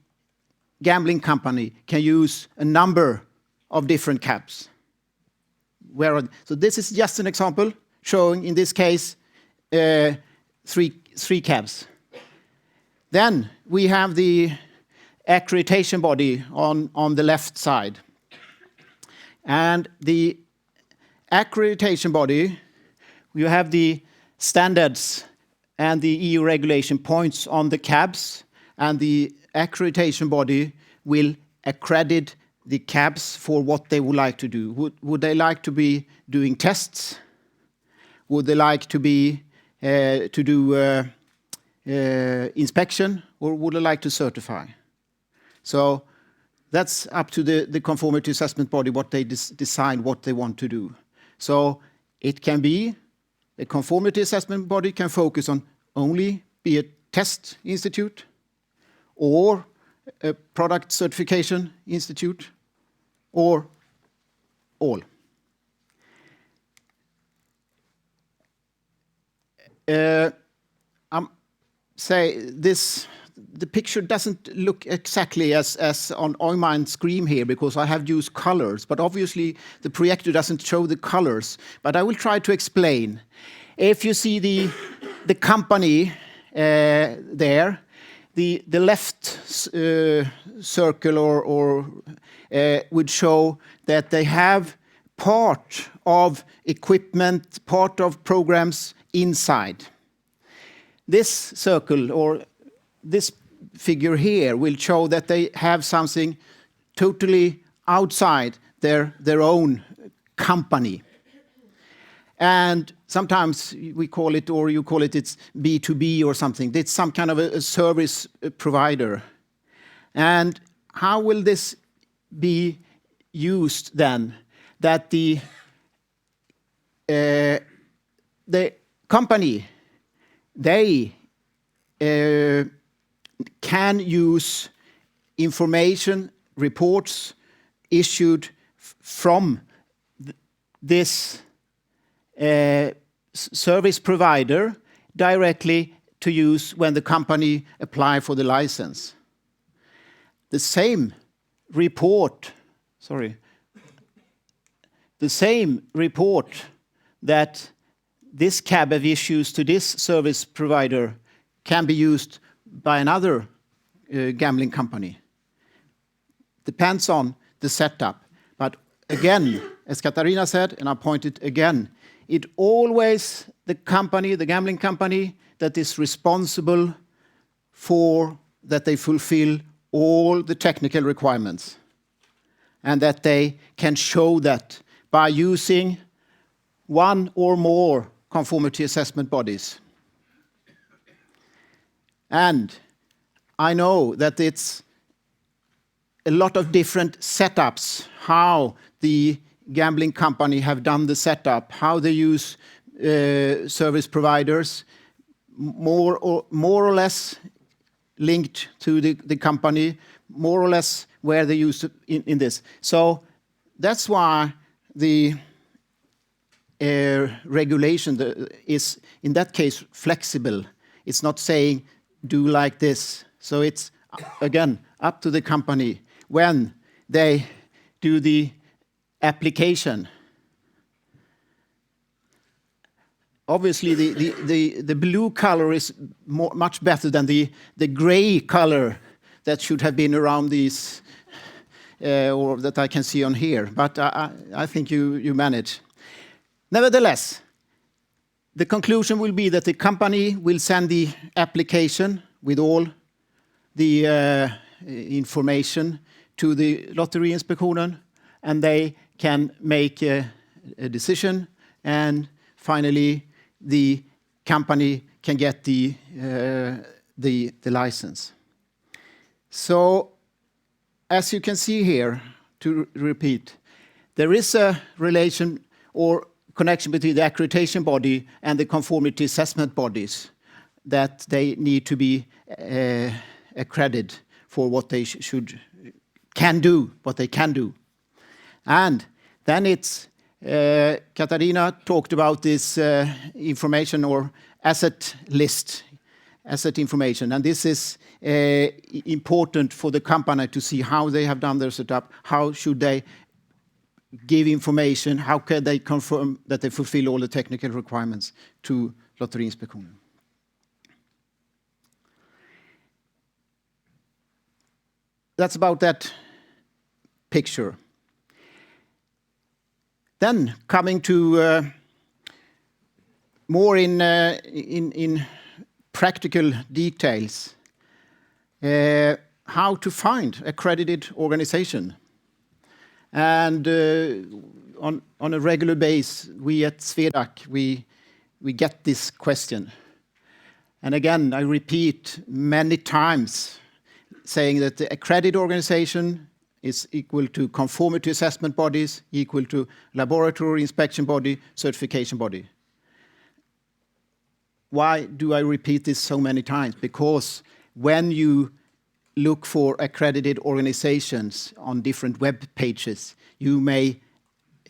gambling company can use a number of different cabs. So this is just an example showing, in this case, 3 cabs. Then we have the accreditation body on the left side. And the accreditation body, you have the standards and the EU regulation points on the cabs, and the accreditation body will accredit the cabs for what they would like to do. Would they like to be doing tests? Would they like to be to do inspection, or would they like to certify? So that's up to the conformity assessment body, what they decide what they want to do. So it can be the conformity assessment body can focus on only be a test institute, or a product certification institute, or all. The picture doesn't look exactly as on my screen here because I have used colors, but obviously the projector doesn't show the colors. But I will try to explain. If you see the company there, the left circle or would show that they have part of equipment, part of programs inside. This circle or this figure here will show that they have something totally outside their own company. And sometimes we call it, or you call it, it's B2B or something. It's some kind of a service provider. And how will this be used then? That the company, they can use information, reports issued from this service provider directly to use when the company apply for the license. The same report, that this CABEV issues to this service provider can be used by another gambling company. Depends on the setup. But again, as Katarina said, and I pointed again, it always the gambling company that is responsible for that they fulfill all the technical requirements and that they can show that by using one or more conformity assessment bodies. And I know that it's a lot of different setups, how the gambling company have done the setup, how they use service providers, more or less linked to the company, more or less where they use it in this. So that's why the regulation is, in that case, flexible. It's not saying, do like this. So it's, again, up to the company when they do the application. Obviously, the blue color is much better than the gray color that should have been around these, or that I can see on here. But I think you manage. Nevertheless, the conclusion will be that the company will send the application with all the information to the Lotteriinspektionen, and they can make a decision, and finally the company can get the license. So, as you can see here, to repeat, there is a relation or connection between the accreditation body and the conformity assessment bodies, that they need to be accredited for what they can do. And then it's, Katarina talked about this information or asset list, asset information. And this is important for the company to see how they have done their setup, how should they give information, how can they confirm that they fulfill all the technical requirements to Lotteriinspektionen. That's about that picture. Then coming to more in practical details, how to find accredited organization. And on a regular basis, we at Swedac, we get this question. And again, I repeat many times, saying that the accredited organization is equal to conformity assessment bodies, equal to laboratory inspection body, certification body. Why do I repeat this so many times? Because when you look for accredited organizations on different web pages, you may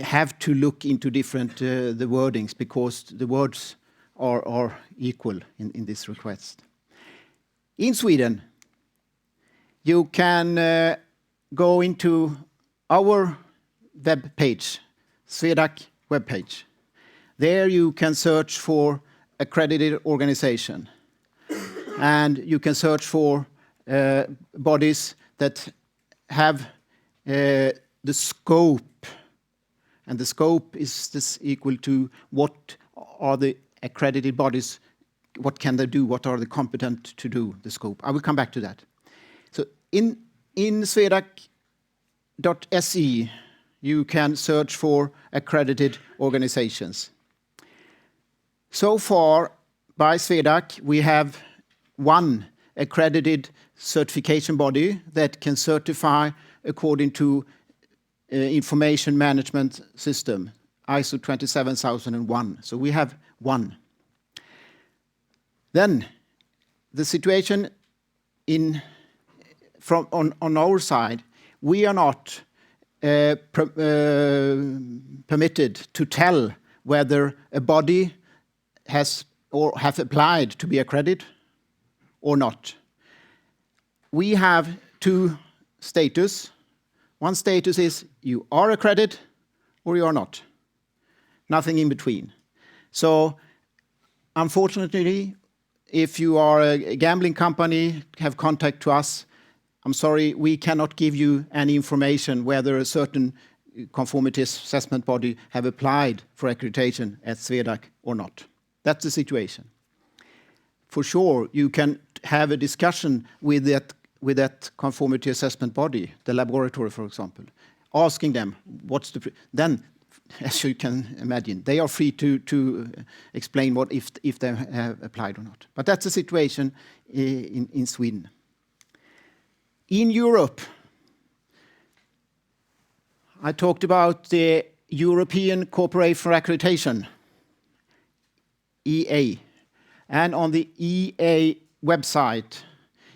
have to look into different the wordings, because the words are equal in this request. In Sweden, you can go into our web page, SWEDAC web page. There you can search for accredited organization, and you can search for bodies that have the scope, and the scope is this equal to what are the accredited bodies, what can they do, what are they competent to do, the scope. I will come back to that. So in SWEDAC.se you can search for accredited organizations. So far by SWEDAC we have one accredited certification body that can certify according to information management system, ISO 27001. So we have one. Then the situation on our side, we are not permitted to tell whether a body has or have applied to be accredited or not. We have two status. One status is you are accredited or you are not. Nothing in between. So unfortunately, if you are a gambling company, have contact to us, I'm sorry, we cannot give you any information whether a certain conformity assessment body have applied for accreditation at SWEDAC or not. That's the situation. For sure, you can have a discussion with that conformity assessment body, the laboratory, for example, asking them what's the... Then, as you can imagine, they are free to explain what if they have applied or not. But that's the situation in Sweden. In Europe, I talked about the European Corporation for Accreditation, EA. And on the EA website,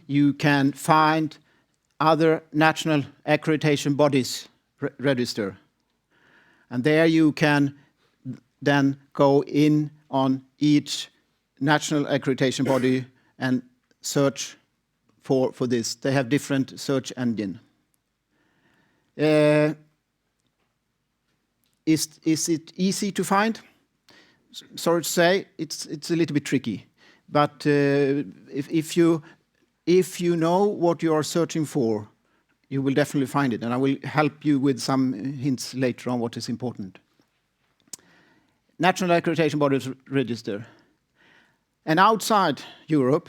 you can find other national accreditation bodies register. And there you can then go in on each national accreditation body and search for this. They have different search engine. Is it easy to find? Sorry to say, it's a little bit tricky. But if you know what you are searching for, you will definitely find it, and I will help you with some hints later on what is important. National accreditation bodies register. And outside Europe,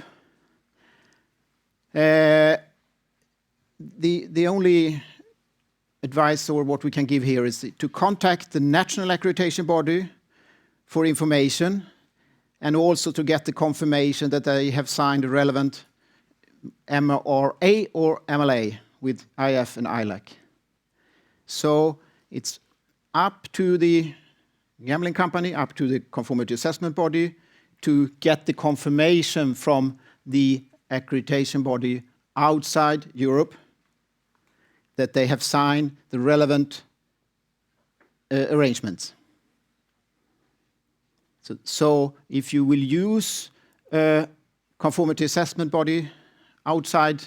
the only advice or what we can give here is to contact the national accreditation body for information, and also to get the confirmation that they have signed a relevant MRA or MLA with IF and ILAC. So it's up to the gambling company, up to the conformity assessment body to get the confirmation from the accreditation body outside Europe that they have signed the relevant arrangements. So if you will use a conformity assessment body outside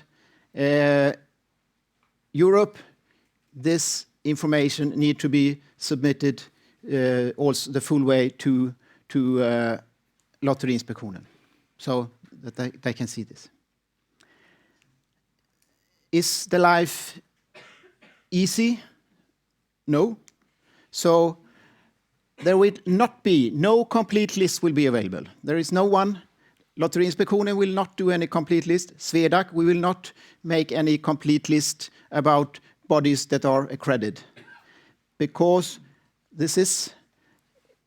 Europe, this information need to be submitted also the full way to Lotteriinspektionen, so that they can see this. Is the life easy? No. So there will not be, no complete list will be available. There is no one. Lotteriinspektionen will not do any complete list. SWEDAC, we will not make any complete list about bodies that are accredited. Because this is,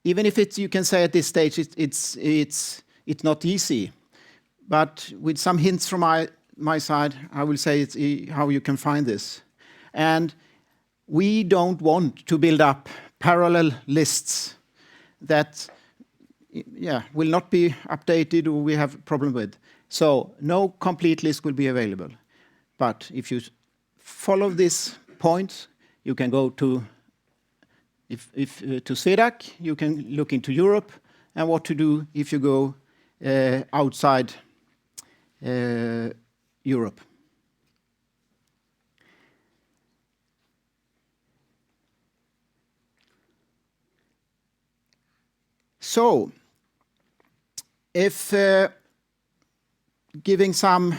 even if it's, you can say at this stage, it's not easy. But with some hints from my side, I will say it's how you can find this. And we don't want to build up parallel lists that will not be updated or we have a problem with. So no complete list will be available. But if you follow this point, you can go to to CEDAC, you can look into Europe and what to do if you go outside Europe. So, if giving some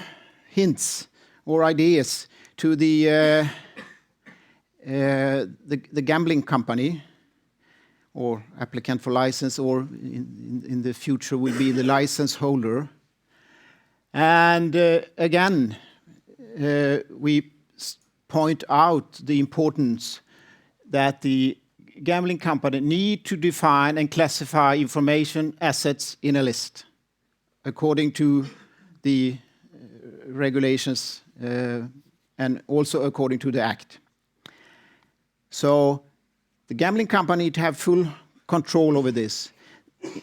hints or ideas to the gambling company or applicant for license, or in the future will be the license holder. And again, we point out the importance that the gambling company need to define and classify information assets in a list according to the regulations and also according to the Act. So the gambling company need to have full control over this.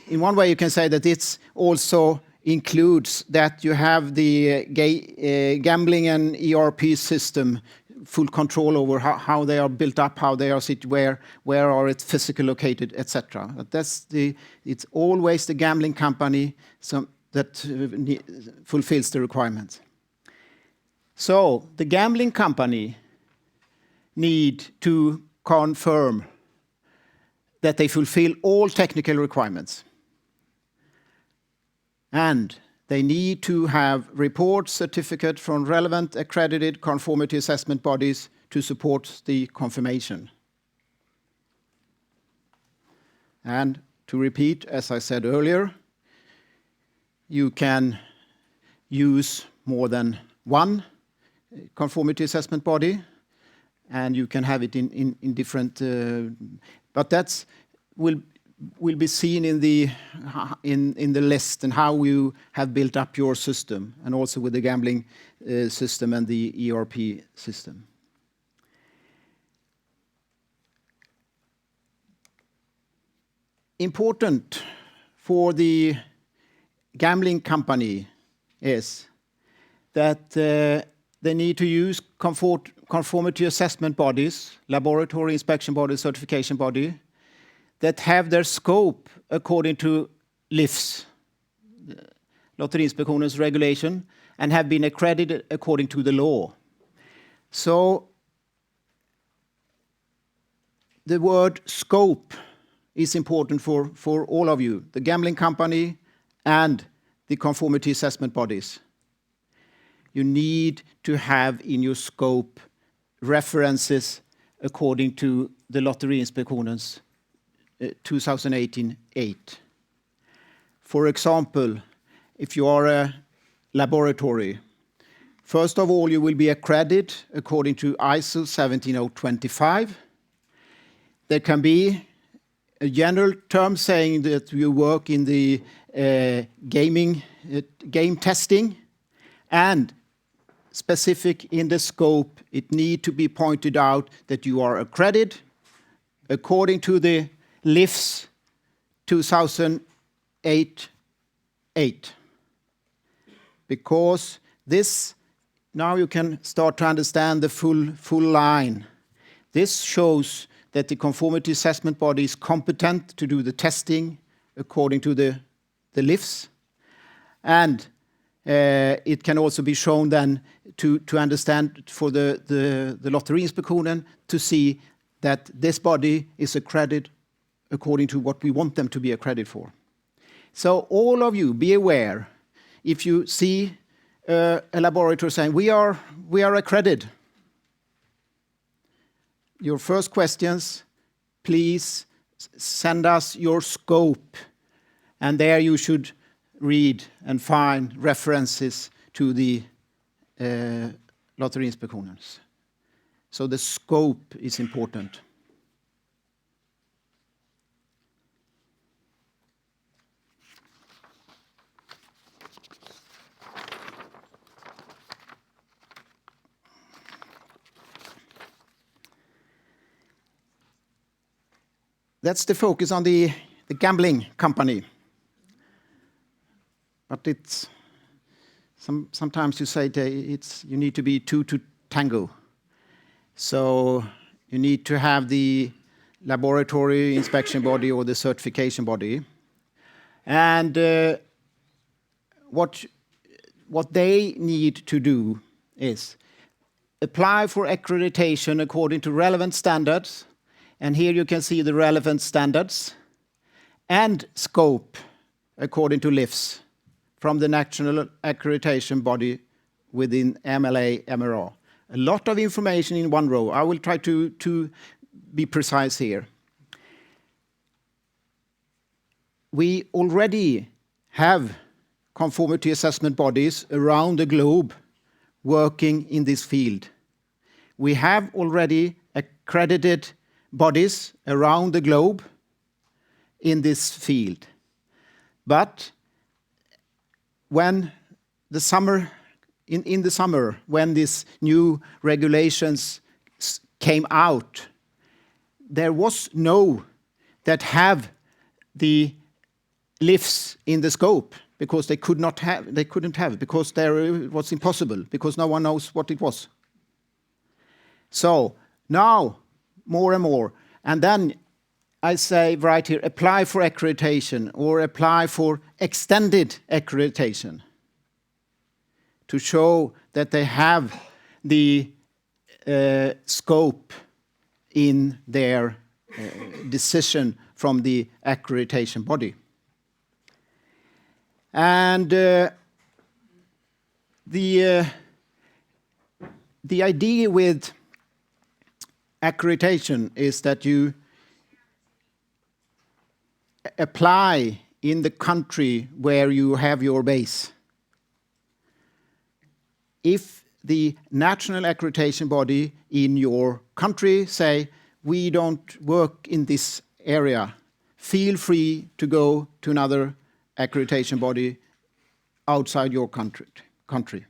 In one way, you can say that it also includes that you have the gambling and ERP system, full control over how they are built up, how they are situated, where are it physically located, etc. It's always the gambling company that fulfills the requirements. So the gambling company need to confirm that they fulfill all technical requirements. And they need to have report certificate from relevant accredited conformity assessment bodies to support the confirmation. And to repeat, as I said earlier, you can use more than one conformity assessment body, and you can have it in different, but that's will be seen in the list and how you have built up your system, and also with the gambling system and the ERP system. Important for the gambling company is that they need to use conformity assessment bodies, laboratory inspection bodies, certification body, that have their scope according to LIFs, Lotteriinspektionens regulation, and have been accredited according to the law. So the word scope is important for all of you, the gambling company and the conformity assessment bodies. You need to have in your scope references according to the Lotteriinspektionens 2018-8. For example, if you are a laboratory, first of all, you will be accredited according to ISO 17025. There can be a general term saying that you work in the game testing, and specific in the scope, it need to be pointed out that you are accredited according to the LIFs 2008-8. Because this, now you can start to understand the full line. This shows that the conformity assessment body is competent to do the testing according to the LIFs. And it can also be shown then to understand for the Lotteriinspektionen to see that this body is accredited according to what we want them to be accredited for. So all of you, be aware, if you see a laboratory saying, we are accredited, your first questions, please send us your scope, and there you should read and find references to the Lotteriinspektionen. So the scope is important. That's the focus on the gambling company. But it's Sometimes you say you need to be two to tango. So you need to have the laboratory inspection body or the certification body. And what they need to do is apply for accreditation according to relevant standards. And here you can see the relevant standards and scope according to LIFs from the national accreditation body within MLA, MRA. A lot of information in one row. I will try to be precise here. We already have conformity assessment bodies around the globe working in this field. We have already accredited bodies around the globe in this field. But when the summer, in the summer, when these new regulations came out, there was no that have the LIFs in the scope because they couldn't have it because it was impossible because no one knows what it was. So now more and more, and then I say right here, apply for accreditation or apply for extended accreditation to show that they have the scope in their decision from the accreditation body. And the idea with accreditation is that you apply in the country where you have your base. If the national accreditation body in your country say, we don't work in this area, feel free to go to another accreditation body outside your country.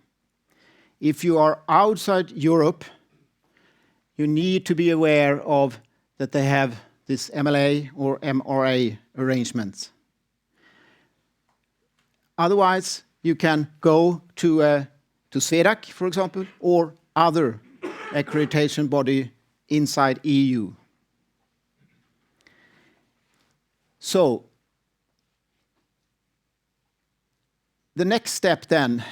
If you are outside Europe, you need to be aware of that they have this MLA or MRA arrangements. Otherwise, you can go to SWEDAC, for example, or other accreditation body inside EU. So, the next step then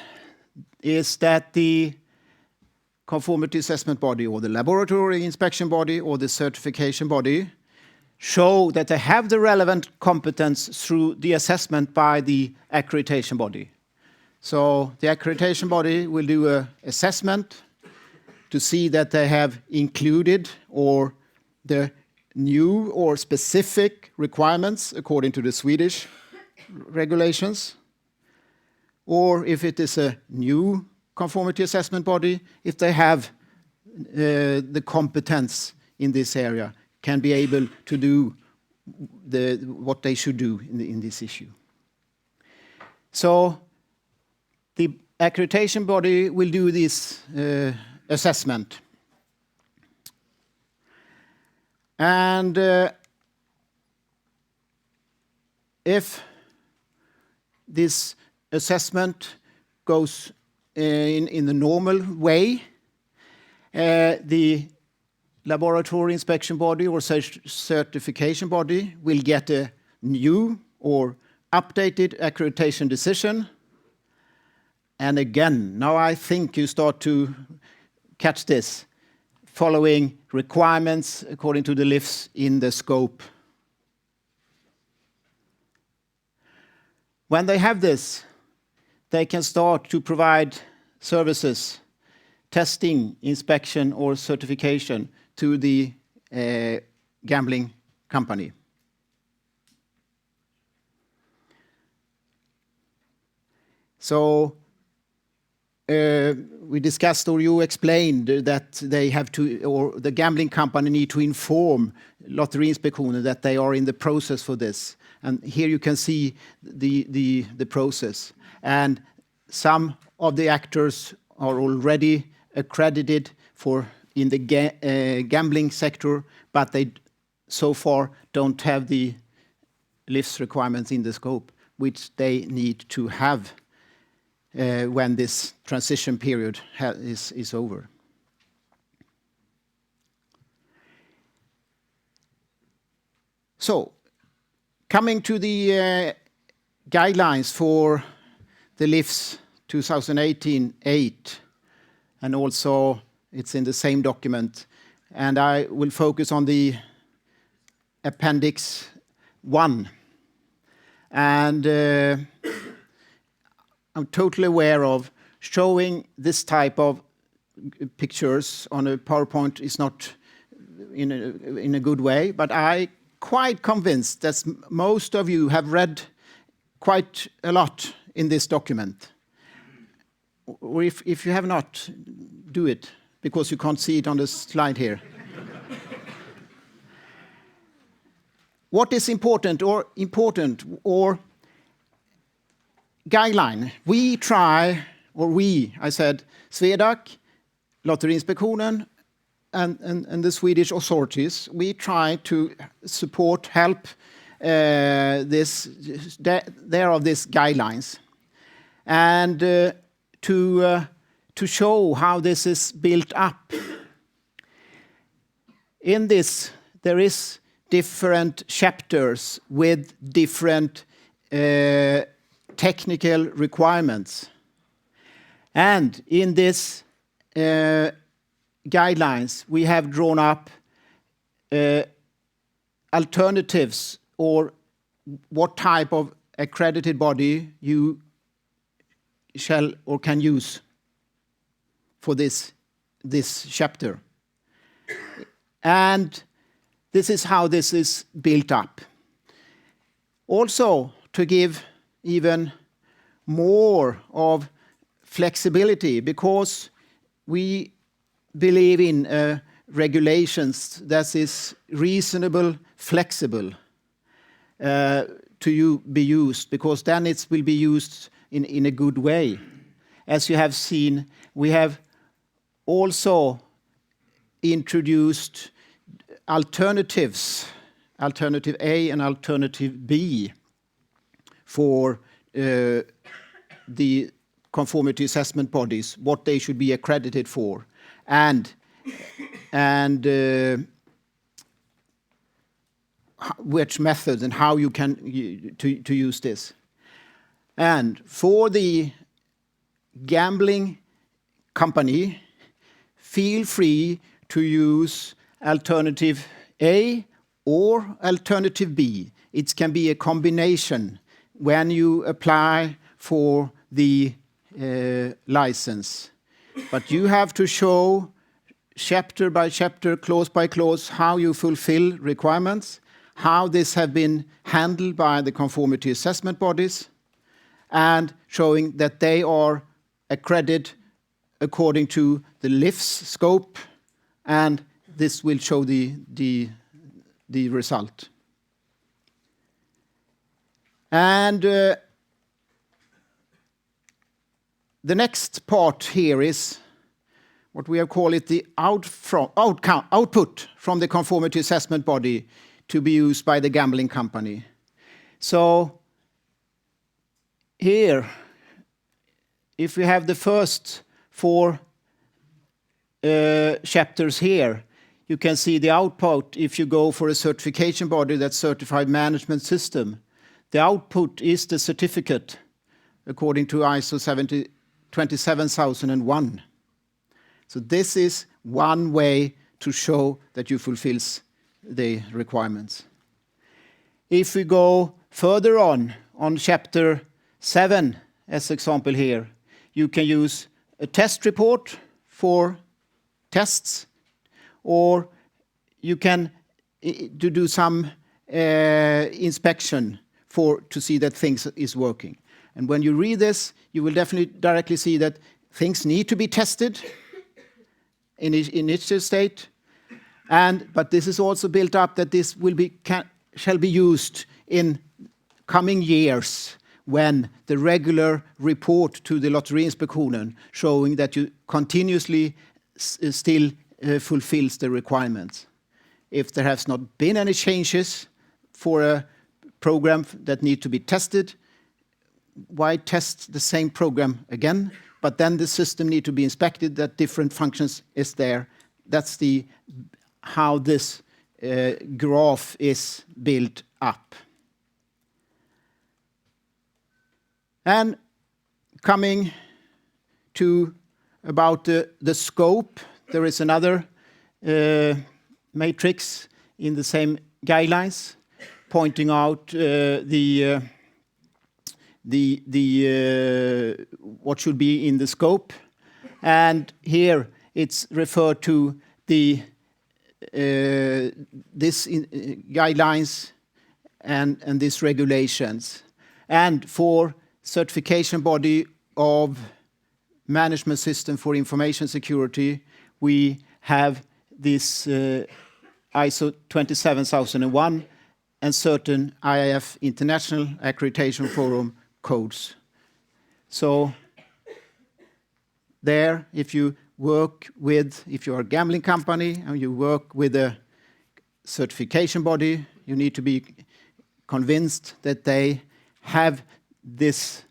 is that the conformity assessment body or the laboratory inspection body or the certification body show that they have the relevant competence through the assessment by the accreditation body. So the accreditation body will do an assessment to see that they have included or the new or specific requirements according to the Swedish regulations, or if it is a new conformity assessment body, if they have the competence in this area, can be able to do what they should do in this issue. So the accreditation body will do this assessment. And if this assessment goes in the normal way, the laboratory inspection body or certification body will get a new or updated accreditation decision. And again, now I think you start to catch this, following requirements according to the LIFs in the scope. When they have this, they can start to provide services, testing, inspection, or certification to the gambling company. So we discussed, or you explained, that they have to, or the gambling company need to inform Lotteriinspektionen that they are in the process for this. And here you can see the process. And some of the actors are already accredited in the gambling sector, but they so far don't have the LIFs requirements in the scope, which they need to have when this transition period is over. So, coming to the guidelines for the LIFs 2018-8, and also it's in the same document, and I will focus on the Appendix 1. And I'm totally aware of showing this type of pictures on a PowerPoint is not in a good way, but I quite convinced that most of you have read quite a lot in this document. Or if you have not, do it, because you can't see it on the slide here. What is important or guideline? I said, SWEDAC, Lotteriinspektionen, and the Swedish authorities, we try to support, help these guidelines, and to show how this is built up. In this, there is different chapters with different technical requirements, and in this guidelines, we have drawn up alternatives, or what type of accredited body you shall or can use for this chapter. And this is how this is built up. Also, to give even more of flexibility, because we believe in regulations that is reasonable, flexible to be used, because then it will be used in a good way. As you have seen, we have also introduced alternatives, Alternative A and Alternative B, for the conformity assessment bodies, what they should be accredited for, and which methods and how you can to use this. And for the gambling company, feel free to use Alternative A or Alternative B. It can be a combination when you apply for the license. But you have to show chapter by chapter, clause by clause, how you fulfill requirements, how this have been handled by the conformity assessment bodies, and showing that they are accredited according to the LIF's scope, and this will show the result. And the next part here is what we have called it the output from the conformity assessment body to be used by the gambling company. So here, if we have the first 4 chapters here, you can see the output. If you go for a certification body that's certified management system, the output is the certificate according to ISO 27001. So this is one way to show that you fulfill the requirements. If we go further on chapter 7, as example here, you can use a test report for tests, or you can do some inspection to see that things is working. And when you read this, you will definitely directly see that things need to be tested in initial state, but this is also built up that this shall be used in coming years when the regular report to the Lotteriinspektionen showing that you continuously still fulfills the requirements. If there has not been any changes for a program that need to be tested, why test the same program again? But then the system need to be inspected that different functions is there. That's how this graph is built up. And coming to about the scope, there is another matrix in the same guidelines pointing out what should be in the scope, and here it's referred to this guidelines and these regulations. And for certification body of management system for information security, we have this ISO 27001 and certain IIF International Accreditation Forum codes. So there, if you are a gambling company and you work with a certification body, you need to be convinced that they have this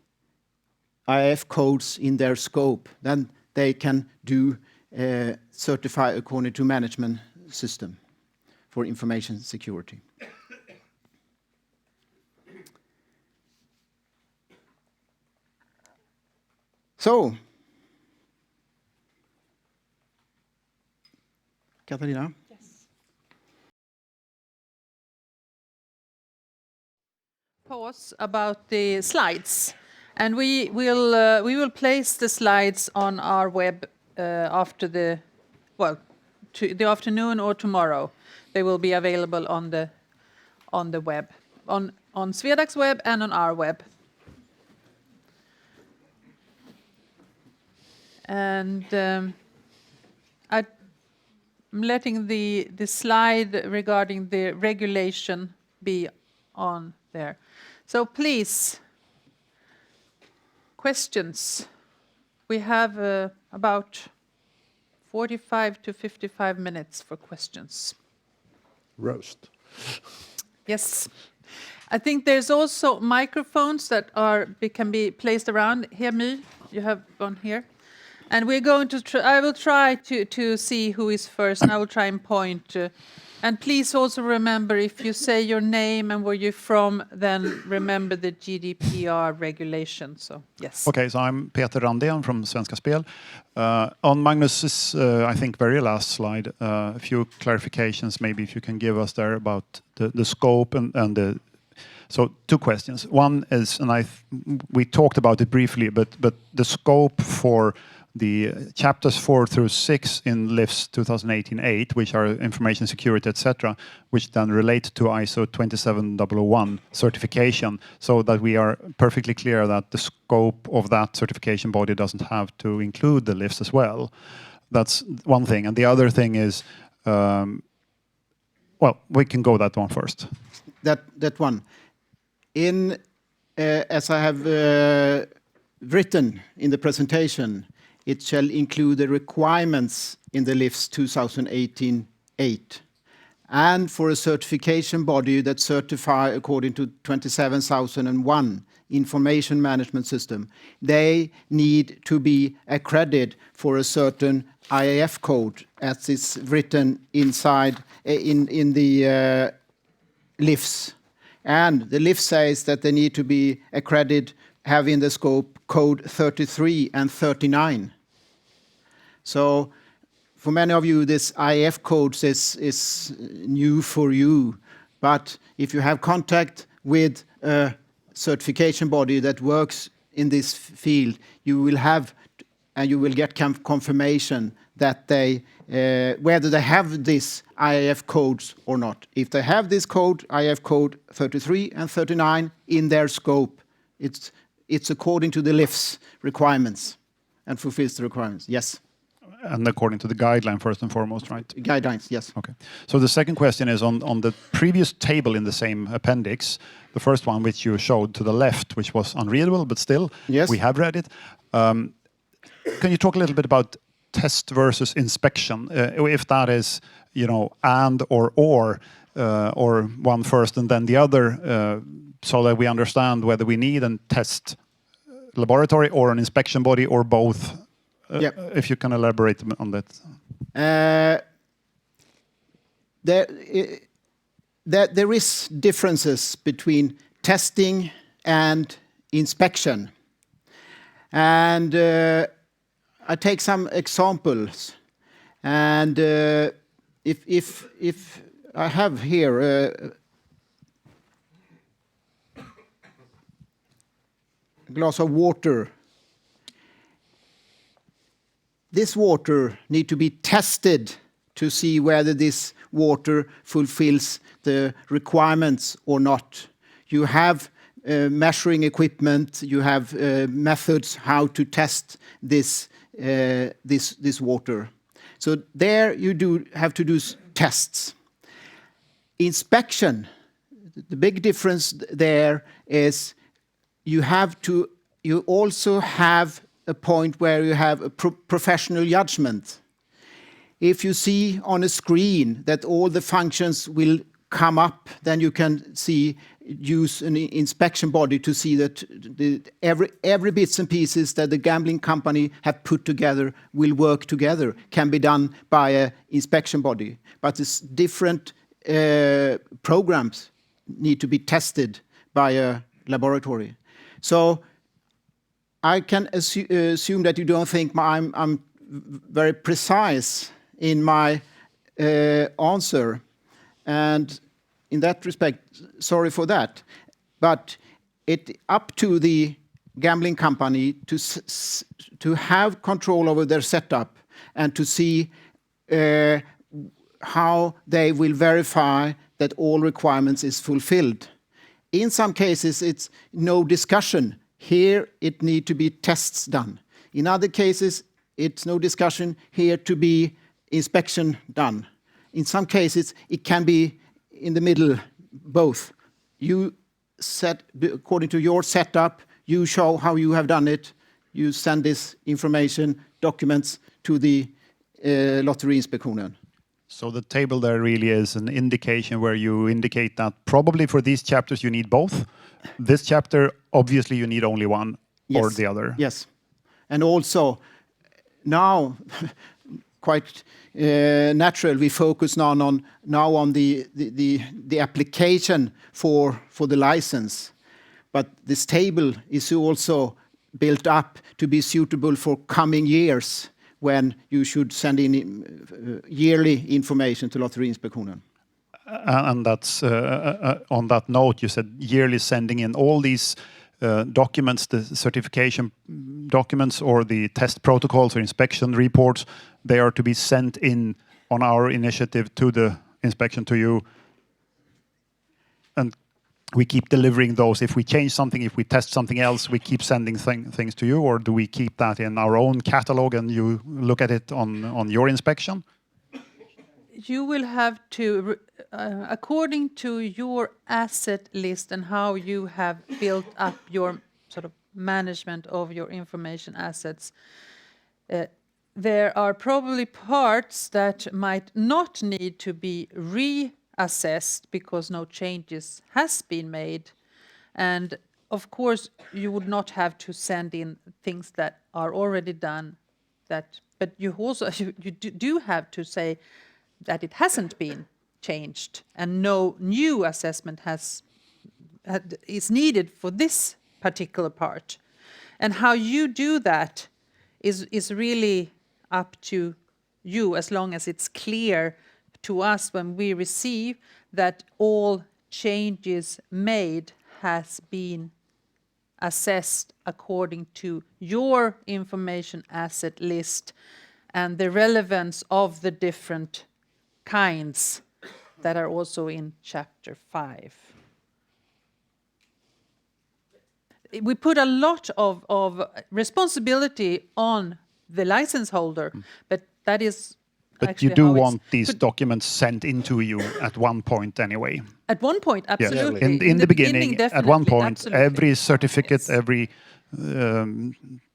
IIF codes in their scope. Then they can do certify according to management system for information security. So, Katarina? Yes. Pause about the slides, and we will place the slides on our web after the afternoon or tomorrow. They will be available on the web, on Svedak's web and on our web. And I'm letting the slide regarding the regulation be on there. So please, questions. We have about 45 to 55 minutes for questions. Roast. Yes. I think there's also microphones that can be placed around. Here, Me, you have one here. And we're going to I will try to see who is first, and I will try and point. And please also remember, if you say your name and where you're from, then remember the GDPR regulation. So, yes. Okay, so I'm Peter Randén from Svenska Spel. On Magnus's, I think, very last slide, a few clarifications maybe if you can give us there about the scope and the... So 2 questions. One is, and we talked about it briefly, but the scope for the chapters 4 through 6 in LIFS 2018-8, which are information security, etc., which then relate to ISO 27001 certification, so that we are perfectly clear that the scope of that certification body doesn't have to include the LIFS as well. That's one thing. And the other thing is, well, we can go that one first. That one. As I have written in the presentation, it shall include the requirements in the LIFS 2018-8. And for a certification body that certify according to 27001 information management system, they need to be accredited for a certain IIF code, as is written inside in the LIFS. And the LIFS says that they need to be accredited, have in the scope code 33 and 39. So for many of you, this IIF codes is new for you. But if you have contact with a certification body that works in this field, you will have, and you will get confirmation that they, whether they have this IIF codes or not. If they have this code, IIF code 33 and 39 in their scope, it's according to the LIFS requirements and fulfills the requirements. Yes. And according to the guideline, first and foremost, right? Guidelines, yes. Okay. So the second question is on the previous table in the same appendix, the first one which you showed to the left, which was unreadable, but still, yes, we have read it. Can you talk a little bit about test versus inspection? If that is, you know, and or one first and then the other, so that we understand whether we need a test laboratory or an inspection body or both? Yep. If you can elaborate on that. There is differences between testing and inspection. And I take some examples. And if I have here a glass of water, this water need to be tested to see whether this water fulfills the requirements or not. You have measuring equipment, you have methods how to test this water. So there you have to do tests. Inspection, the big difference there is you also have a point where you have a professional judgment. If you see on a screen that all the functions will come up, then you can use an inspection body to see that every bits and pieces that the gambling company have put together will work together, can be done by an inspection body. But it's different programs need to be tested by a laboratory. So I can assume that you don't think I'm very precise in my answer. And in that respect, sorry for that. But it's up to the gambling company to have control over their setup and to see how they will verify that all requirements is fulfilled. In some cases, it's no discussion. Here, it need to be tests done. In other cases, it's no discussion. Here to be inspection done. In some cases, it can be in the middle, both. You set, according to your setup, you show how you have done it. You send this information, documents to the Lotteriinspektionen. So the table there really is an indication where you indicate that probably for these chapters you need both. This chapter, obviously you need only one or the other. Yes. And also, now, quite natural, we focus now on the application for the license. But this table is also built up to be suitable for coming years when you should send in yearly information to Lotteriinspektionen. And that's on that note, you said yearly sending in all these documents, the certification documents or the test protocols or inspection reports, they are to be sent in on our initiative to the inspection to you. And we keep delivering those. If we change something, if we test something else, we keep sending things to you, or do we keep that in our own catalog and you look at it on your inspection? You will have to, according to your asset list and how you have built up your sort of management of your information assets, there are probably parts that might not need to be reassessed because no changes has been made. And of course, you would not have to send in things that are already done, but you also you do have to say that it hasn't been changed and no new assessment is needed for this particular part. And how you do that is really up to you, as long as it's clear to us when we receive that all changes made has been assessed according to your information asset list and the relevance of the different kinds that are also in chapter 5. We put a lot of responsibility on the license holder, but that is But you do want these documents sent into you at one point anyway. At one point, absolutely. Yes. In the beginning at one point, absolutely. every certificate, Yes. every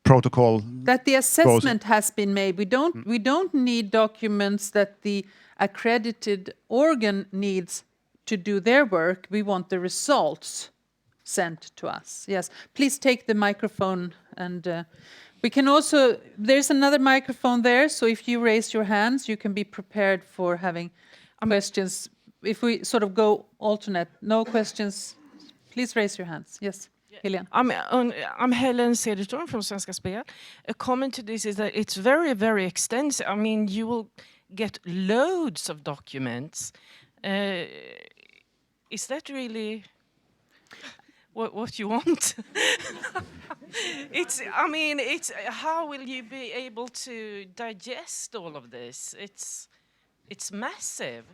protocol. That the assessment has been made. We don't need documents that the accredited organ needs to do their work. We want the results sent to us. Yes, please take the microphone And we can also, there's another microphone there, so if you raise your hands, you can be prepared for having questions. If we sort of go alternate, no questions, please raise your hands. Yes, Helene. I'm Helen Cederström from Svenska Spel. A comment to this is that it's very, very extensive. I mean, you will get loads of documents. Is that really what you want? It's how will you be able to digest all of this? It's massive.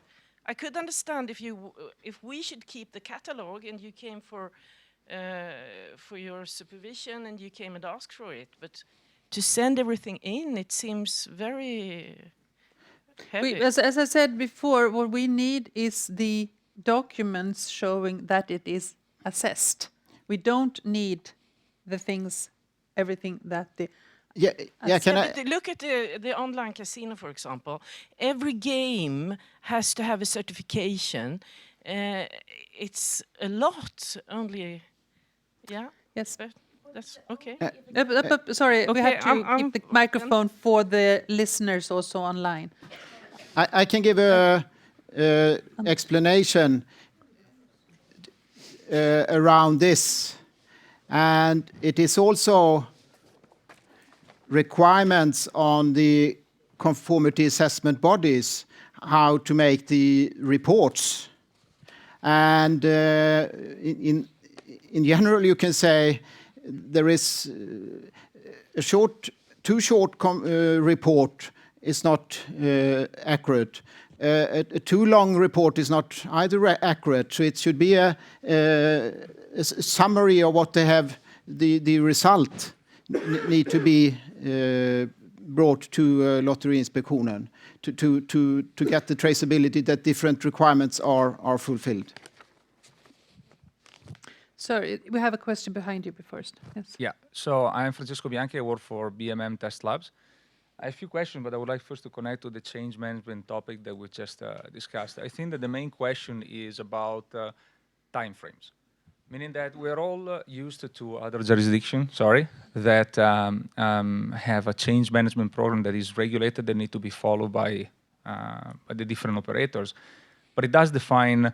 I could understand if we should keep the catalog and you came for your supervision and you came and asked for it, but to send everything in, it seems very heavy. As I said before, what we need is the documents showing that it is assessed. We don't need the things, everything that the... Look at the online casino, for example. Every game has to have a certification. It's a lot, only... Yeah? Yes. But that's okay. Sorry, we Okay, have to keep the microphone for the listeners also online. I can give a explanation around this, and it is also requirements on the conformity assessment bodies how to make the reports, and in general you can say there is too short report is not accurate. A too long report is not either accurate. So it should be a summary of what they have. The result need to be brought to Lotteriinspektionen to get the traceability that different requirements are fulfilled. Sorry, we have a question behind you first. Yes. Yeah, so I'm Francesco Bianchi. I work for BMM Test Labs. I have a few questions, but I would like first to connect to the change management topic that we just discussed. I think that the main question is about time frames, meaning that we're all used to other jurisdictions, that have a change management program that is regulated, that need to be followed by the different operators. But it does define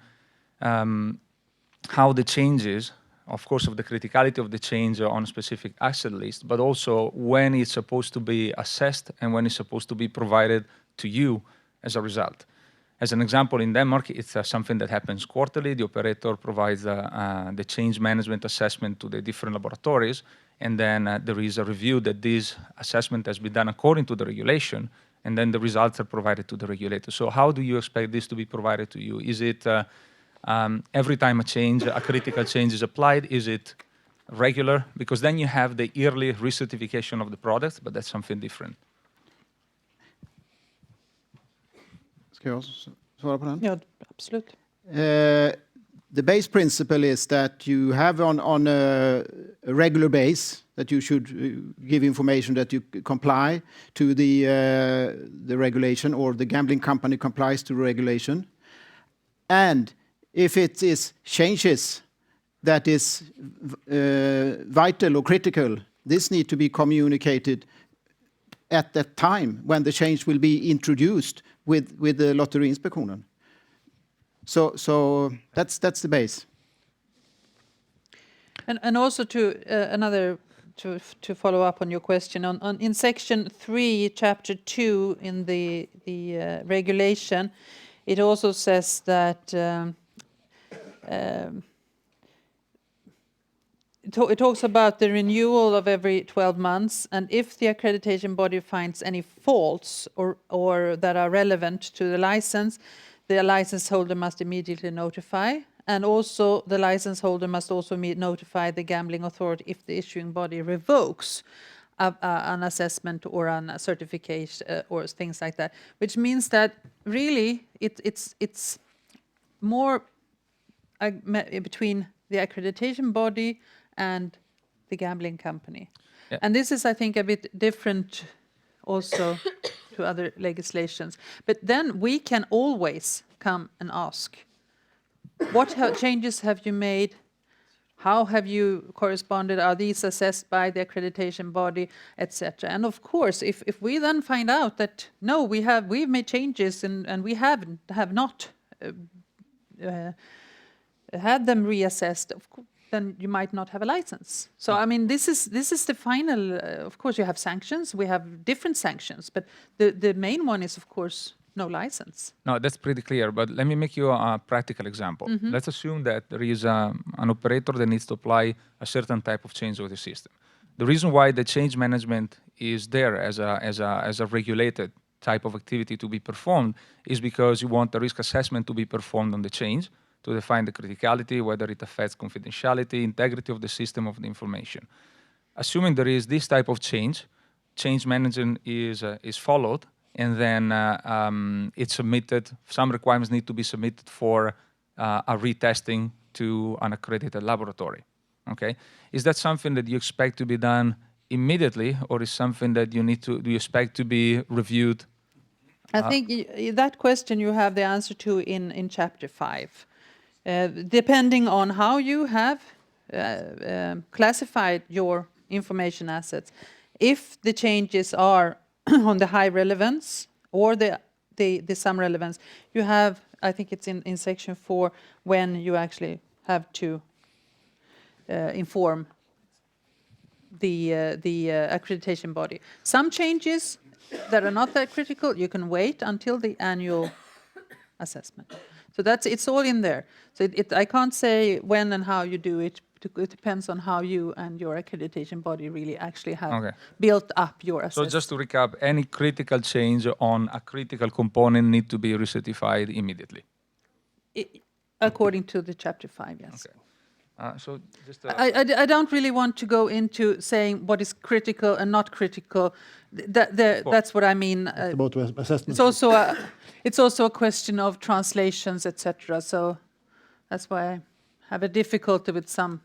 how the changes, of course, of the criticality of the change on a specific asset list, but also when it's supposed to be assessed and when it's supposed to be provided to you as a result. As an example, in Denmark, it's something that happens quarterly. The operator provides the change management assessment to the different laboratories, and then there is a review that this assessment has been done according to the regulation, and then the results are provided to the regulator. So how do you expect this to be provided to you? Is it every time a critical change is applied, is it regular? Because then you have the yearly recertification of the product, but that's something different. Ska jag svara på den? Ja, absolut. The base principle is that you have on a regular base that you should give information that you comply to the regulation, or the gambling company complies to the regulation. And if it is changes that is vital or critical, this need to be communicated at that time when the change will be introduced with the Lotteriinspektionen. So that's the base. And also to follow up on your question, in section 3, chapter 2 in the regulation, it also says that it talks about the renewal of every 12 months, and if the accreditation body finds any faults or that are relevant to the license holder must immediately notify, and also the license holder must also notify the gambling authority if the issuing body revokes an assessment or a certification or things like that, which means that really it's more between the accreditation body and the gambling company. Yeah. And this is, I think, a bit different also to other legislations. But then we can always come and ask, what changes have you made? How have you corresponded? Are these assessed by the accreditation body, etc.? And of course, if we then find out that no, we've made changes and we have not had them reassessed, of course, then you might not have a license. So I mean, this is the final. Of course, you have sanctions. We have different sanctions, but the main one is, of course, no license. No, that's pretty clear, but let me make you a practical example. Let's assume that there is an operator that needs to apply a certain type of change with the system. The reason why the change management is there as a regulated type of activity to be performed is because you want the risk assessment to be performed on the change to define the criticality, whether it affects confidentiality, integrity of the system, of the information. Assuming there is this type of change management is followed, and then it's submitted. Some requirements need to be submitted for a retesting to an accredited laboratory. Okay, is that something that you expect to be done immediately, or is something that do you expect to be reviewed? I think that question you have the answer to in chapter 5. Depending on how you have classified your information assets, if the changes are on the high relevance or the some relevance, you have, I think it's in section 4, when you actually have to inform the accreditation body. Some changes that are not that critical, you can wait until the annual assessment. So it's all in there. So I can't say when and how you do it. It depends on how you and your accreditation body really actually have built up your assessment. So just to recap, any critical change on a critical component need to be recertified immediately? According to the chapter 5, yes. Okay. So just I don't really want to go into saying what is critical and not critical. That's what I mean. About assessment. It's also a question of translations, etc. So that's why I have a difficulty with some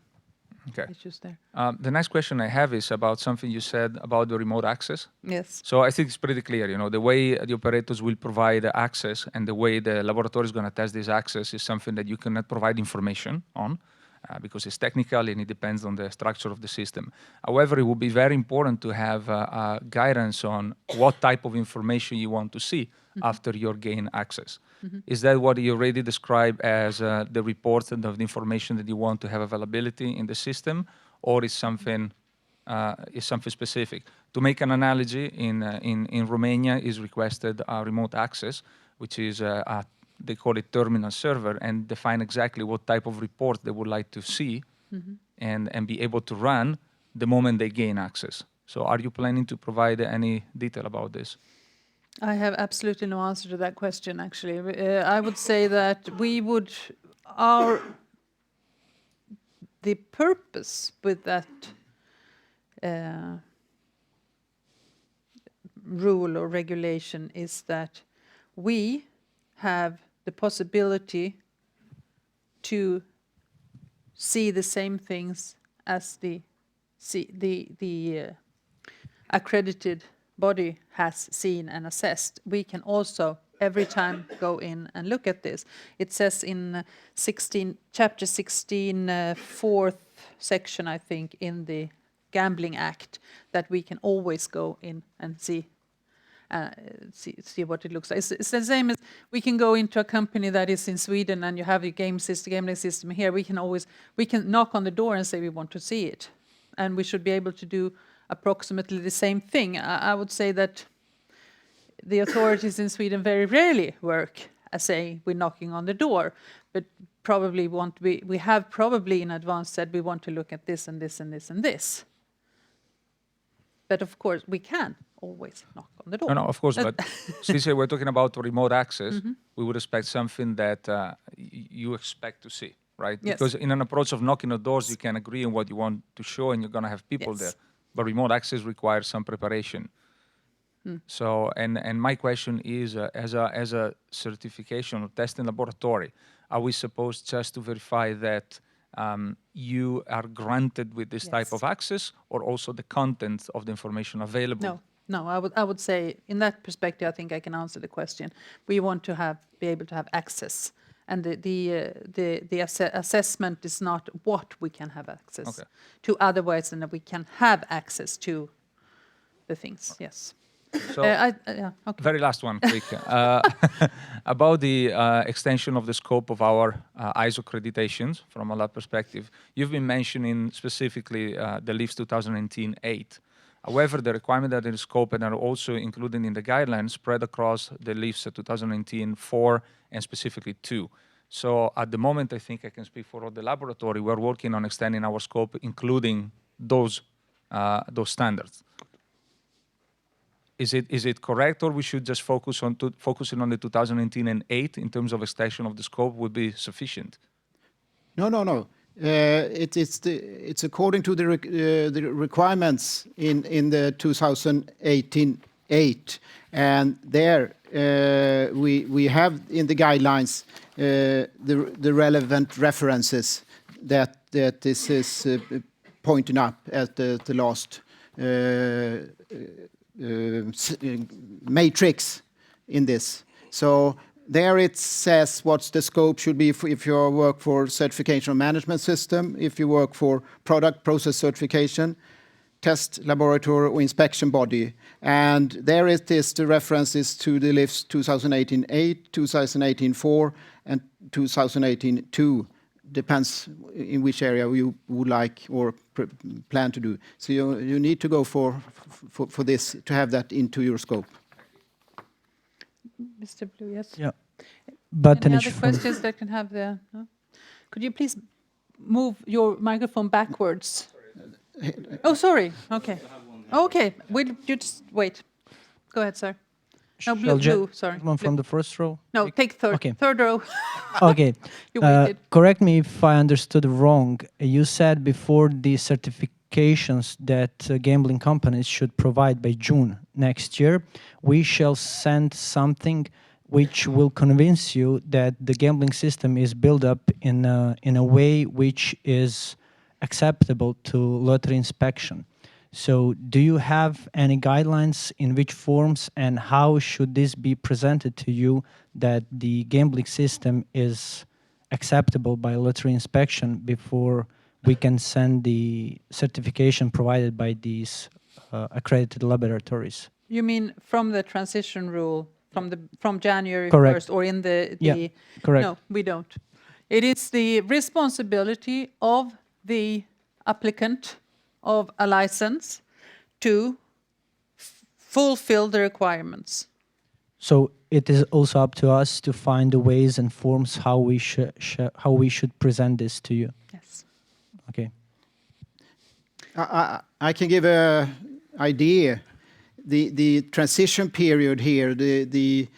issues there. The next question I have is about something you said about the remote access. Yes. So I think it's pretty clear, the way the operators will provide access and the way the laboratory is going to test this access is something that you cannot provide information on. Because it's technical and it depends on the structure of the system. However, it would be very important to have guidance on what type of information you want to see after you gain access. Is that what you already described as the reports and of the information that you want to have availability in the system, or is something specific? To make an analogy, in Romania is requested remote access, which is they call it terminal server, and define exactly what type of report they would like to see and be able to run the moment they gain access. So are you planning to provide any detail about this? I have absolutely no answer to that question, actually. I would say that the purpose with that rule or regulation is that we have the possibility to see the same things as the accredited body has seen and assessed. We can also every time go in and look at this. It says in chapter 16, fourth section, I think, in the Gambling Act, that we can always go in and see what it looks like. It's the same as we can go into a company that is in Sweden and you have your gambling system here. We can knock on the door and say we want to see it, and we should be able to do approximately the same thing. I would say that the authorities in Sweden very rarely work as saying we're knocking on the door, but probably we have probably in advance said we want to look at this and this and this and this. But of course we can always knock on the door. No, of course, but since we're talking about remote access, we would expect something that you expect to see, right? Yes. Because in an approach of knocking on doors, you can agree on what you want to show and you're going to have people there. But remote access requires some preparation. So, and my question is, as a certification or testing laboratory, are we supposed just to verify that you are granted with this type of access, or also the content of the information available? No. I would say in that perspective, I think I can answer the question. We want to be able to have access, and the assessment is not what we can have access to, otherwise than that we can have access to the things. Yes. So Okay. very last one, quick. About the extension of the scope of our ISO accreditations from a lab perspective, you've been mentioning specifically the LIFS 2018-8. However, the requirement that is scoped and are also included in the guidelines spread across the LIFS 2018-4 and specifically 2. So at the moment, I think I can speak for all the laboratory, we're working on extending our scope, including those standards. Is it correct, or we should just focusing on the 2018 and 8 in terms of extension of the scope would be sufficient? No. It's according to the requirements in the 2018-8, and there we have in the guidelines the relevant references that this is pointing up at the last matrix in this. So there it says what the scope should be if you work for certification of management system, if you work for product process certification, test laboratory or inspection body. And there it is, the references to the LIFS 2018-8, 2018-4, and 2018-2. Depends in which area you would like or plan to do. So you need to go for this to have that into your scope. Mr. Blue, yes. Yeah. But Any other questions that can have the? No? Could you please move your microphone backwards? Oh, sorry. Okay. Okay. You just wait. Go ahead, sir. No, blue. Sorry. One from the first row. No, take third. Okay. Third row. Okay. You waited. Correct me if I understood wrong. You said before the certifications that gambling companies should provide by June next year, we shall send something which will convince you that the gambling system is built up in a way which is acceptable to lottery inspection. So do you have any guidelines in which forms and how should this be presented to you that the gambling system is acceptable by lottery inspection before we can send the certification provided by these accredited laboratories? You mean from the transition rule from January Correct. 1st or in the Yeah, correct. No, we don't. It is the responsibility of the applicant of a license to fulfill the requirements. So it is also up to us to find the ways and forms how we should present this to you. Yes. Okay. I can give a idea. The transition period here, the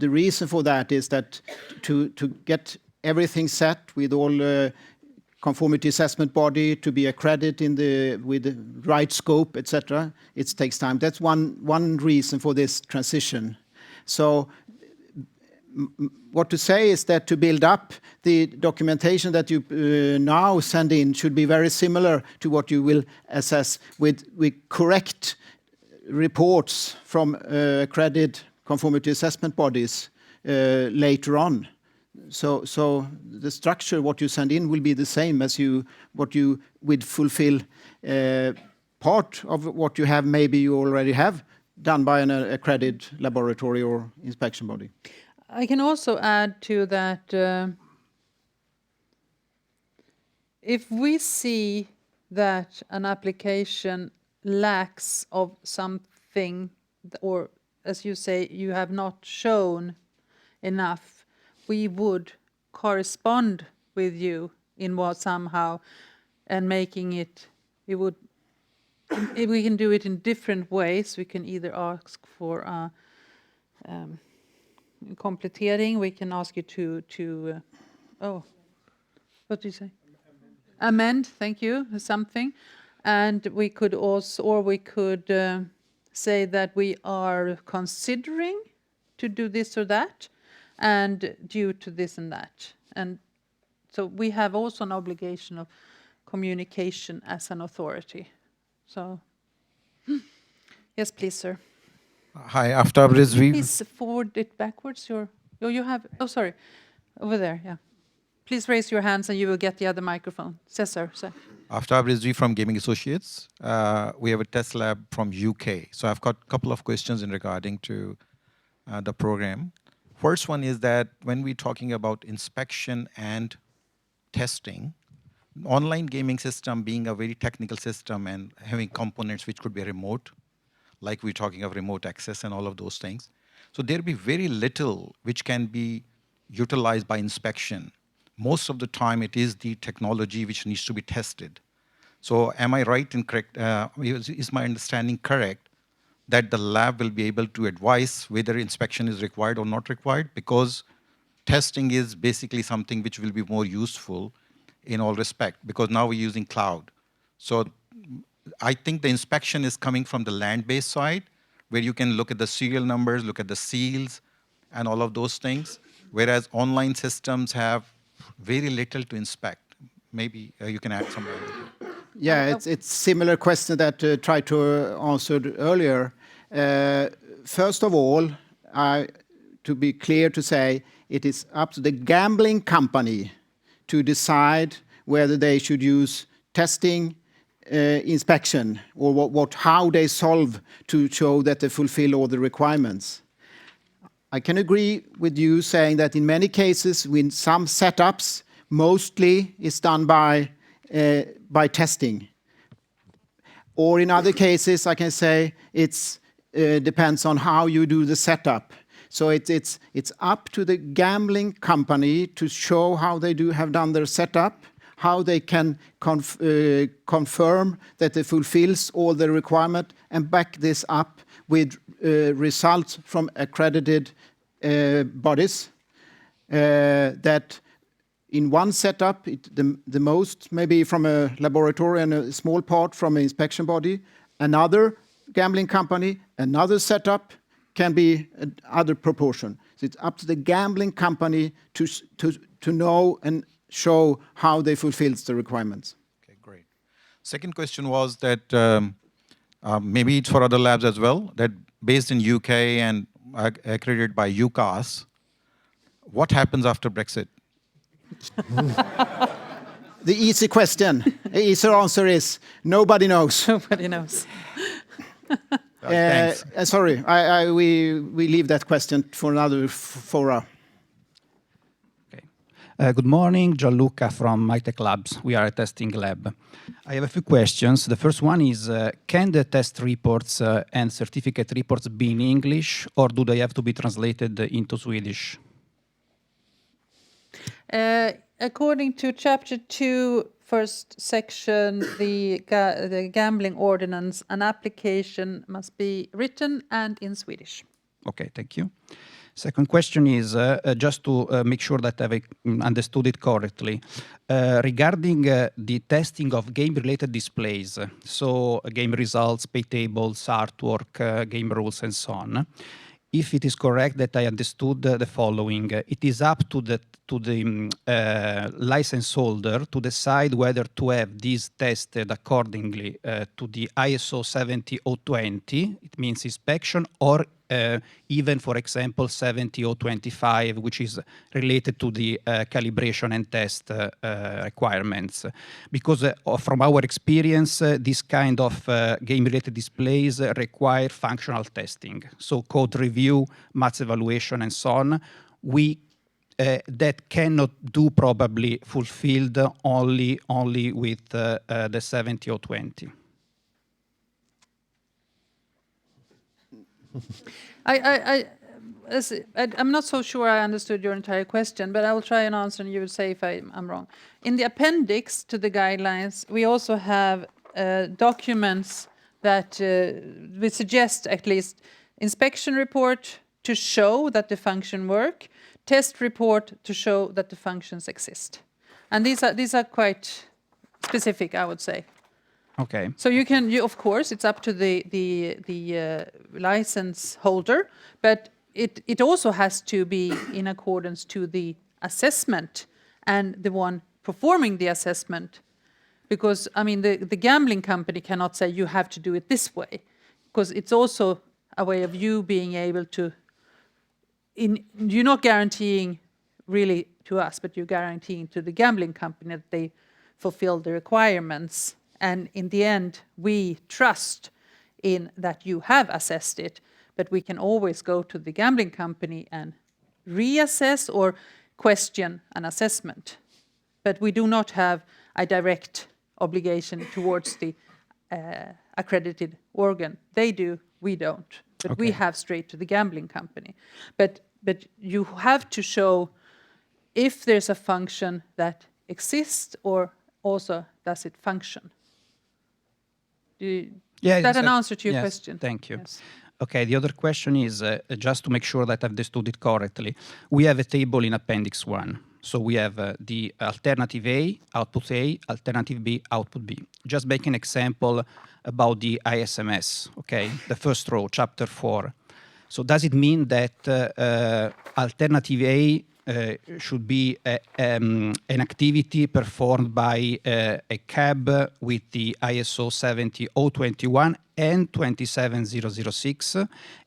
reason for that is that to get everything set with all conformity assessment body to be accredited with the right scope, etc. It takes time. That's one reason for this transition. So what to say is that to build up the documentation that you now send in should be very similar to what you will assess with correct reports from accredited conformity assessment bodies later on. So the structure, what you send in, will be the same as what you would fulfill part of what you have. Maybe you already have done by an accredited laboratory or inspection body. I can also add to that if we see that an application lacks of something, or as you say, you have not shown enough, we would correspond with you in what somehow and making it, we would, if we can do it in different ways. We can either ask for completering, we can ask you to what do you say? Amend, thank you, something. And we could also, or we could say that we are considering to do this or that, and due to this and that. And so we have also an obligation of communication as an authority. So, yes, please, sir. Hi, after this review. Please forward it backwards. You have, oh, sorry. Over there, yeah. Please raise your hands and you will get the other microphone. Cesar, sir. Aftab Rizvi from Gaming Associates. We have a test lab from UK. So I've got a couple of questions in regarding to the program. First one is that when we're talking about inspection and testing, online gaming system being a very technical system and having components which could be remote, like we're talking of remote access and all of those things. So there'll be very little which can be utilized by inspection. Most of the time it is the technology which needs to be tested. So am I right and correct, is my understanding correct that the lab will be able to advise whether inspection is required or not required? Because testing is basically something which will be more useful in all respect, because now we're using cloud. So I think the inspection is coming from the land-based side, where you can look at the serial numbers, look at the seals, and all of those things, whereas online systems have very little to inspect. Maybe you can add some. Yeah, it's similar question that tried to answered earlier. First of all, to be clear to say, it is up to the gambling company to decide whether they should use testing, inspection, or how they solve to show that they fulfill all the requirements. I can agree with you saying that in many cases, with some setups, mostly is done by testing. Or in other cases, I can say it's depends on how you do the setup. So it's up to the gambling company to show how they have done their setup, how they can confirm that it fulfills all the requirement, and back this up with results from accredited bodies. That in one setup, the most maybe from a laboratory and a small part from an inspection body, another gambling company, another setup can be other proportion. So it's up to the gambling company to know and show how they fulfill the requirements. Okay, great. Second question was that maybe it's for other labs as well, that based in UK and accredited by UCAS, what happens after Brexit? The easy question, the easy answer is nobody knows. Nobody knows. Thanks. Sorry, we leave that question for another fora. Good morning, Gianluca from MyTech Labs. We are a testing lab. I have a few questions. The first one is, can the test reports and certificate reports be in English, or do they have to be translated into Swedish? According to Chapter 2, first section, the gambling ordinance, an application must be written and in Swedish. Okay, thank you. Second question is, just to make sure that I've understood it correctly, regarding the testing of game-related displays, so game results, pay tables, artwork, game rules, and so on. If it is correct that I understood the following, it is up to the license holder to decide whether to have these tested accordingly to the ISO 70020, it means inspection, or even, for example, 70025, which is related to the calibration and test requirements. Because from our experience, this kind of game-related displays require functional testing, so code review, maths evaluation, and so on. That cannot do probably fulfilled only with the 70020. I'm not so sure I understood your entire question, but I will try and answer, and you will say if I'm wrong. In the appendix to the guidelines, we also have documents that we suggest at least inspection report to show that the function work, test report to show that the functions exist, and these are quite specific, I would say. Okay. So you of course, it's up to the license holder, but it also has to be in accordance to the assessment and the one performing the assessment, because I mean the gambling company cannot say you have to do it this way, because it's also a way of you being able to. You're not guaranteeing really to us, but you're guaranteeing to the gambling company that they fulfill the requirements. And in the end, we trust in that you have assessed it, but we can always go to the gambling company and reassess or question an assessment. But we do not have a direct obligation towards the accredited organ. They do, we don't. But we have straight to the gambling company. But you have to show if there's a function that exists, or also does it function. Is that an answer to your question? Thank you. Yes. Okay, the other question is, just to make sure that I've understood it correctly, we have a table in Appendix 1. So we have the alternative A, alternative B, output B. Just make an example about the ISMS, okay? The first row, chapter 4. So does it mean that alternative A should be an activity performed by a cab with the ISO 70021 and 27006,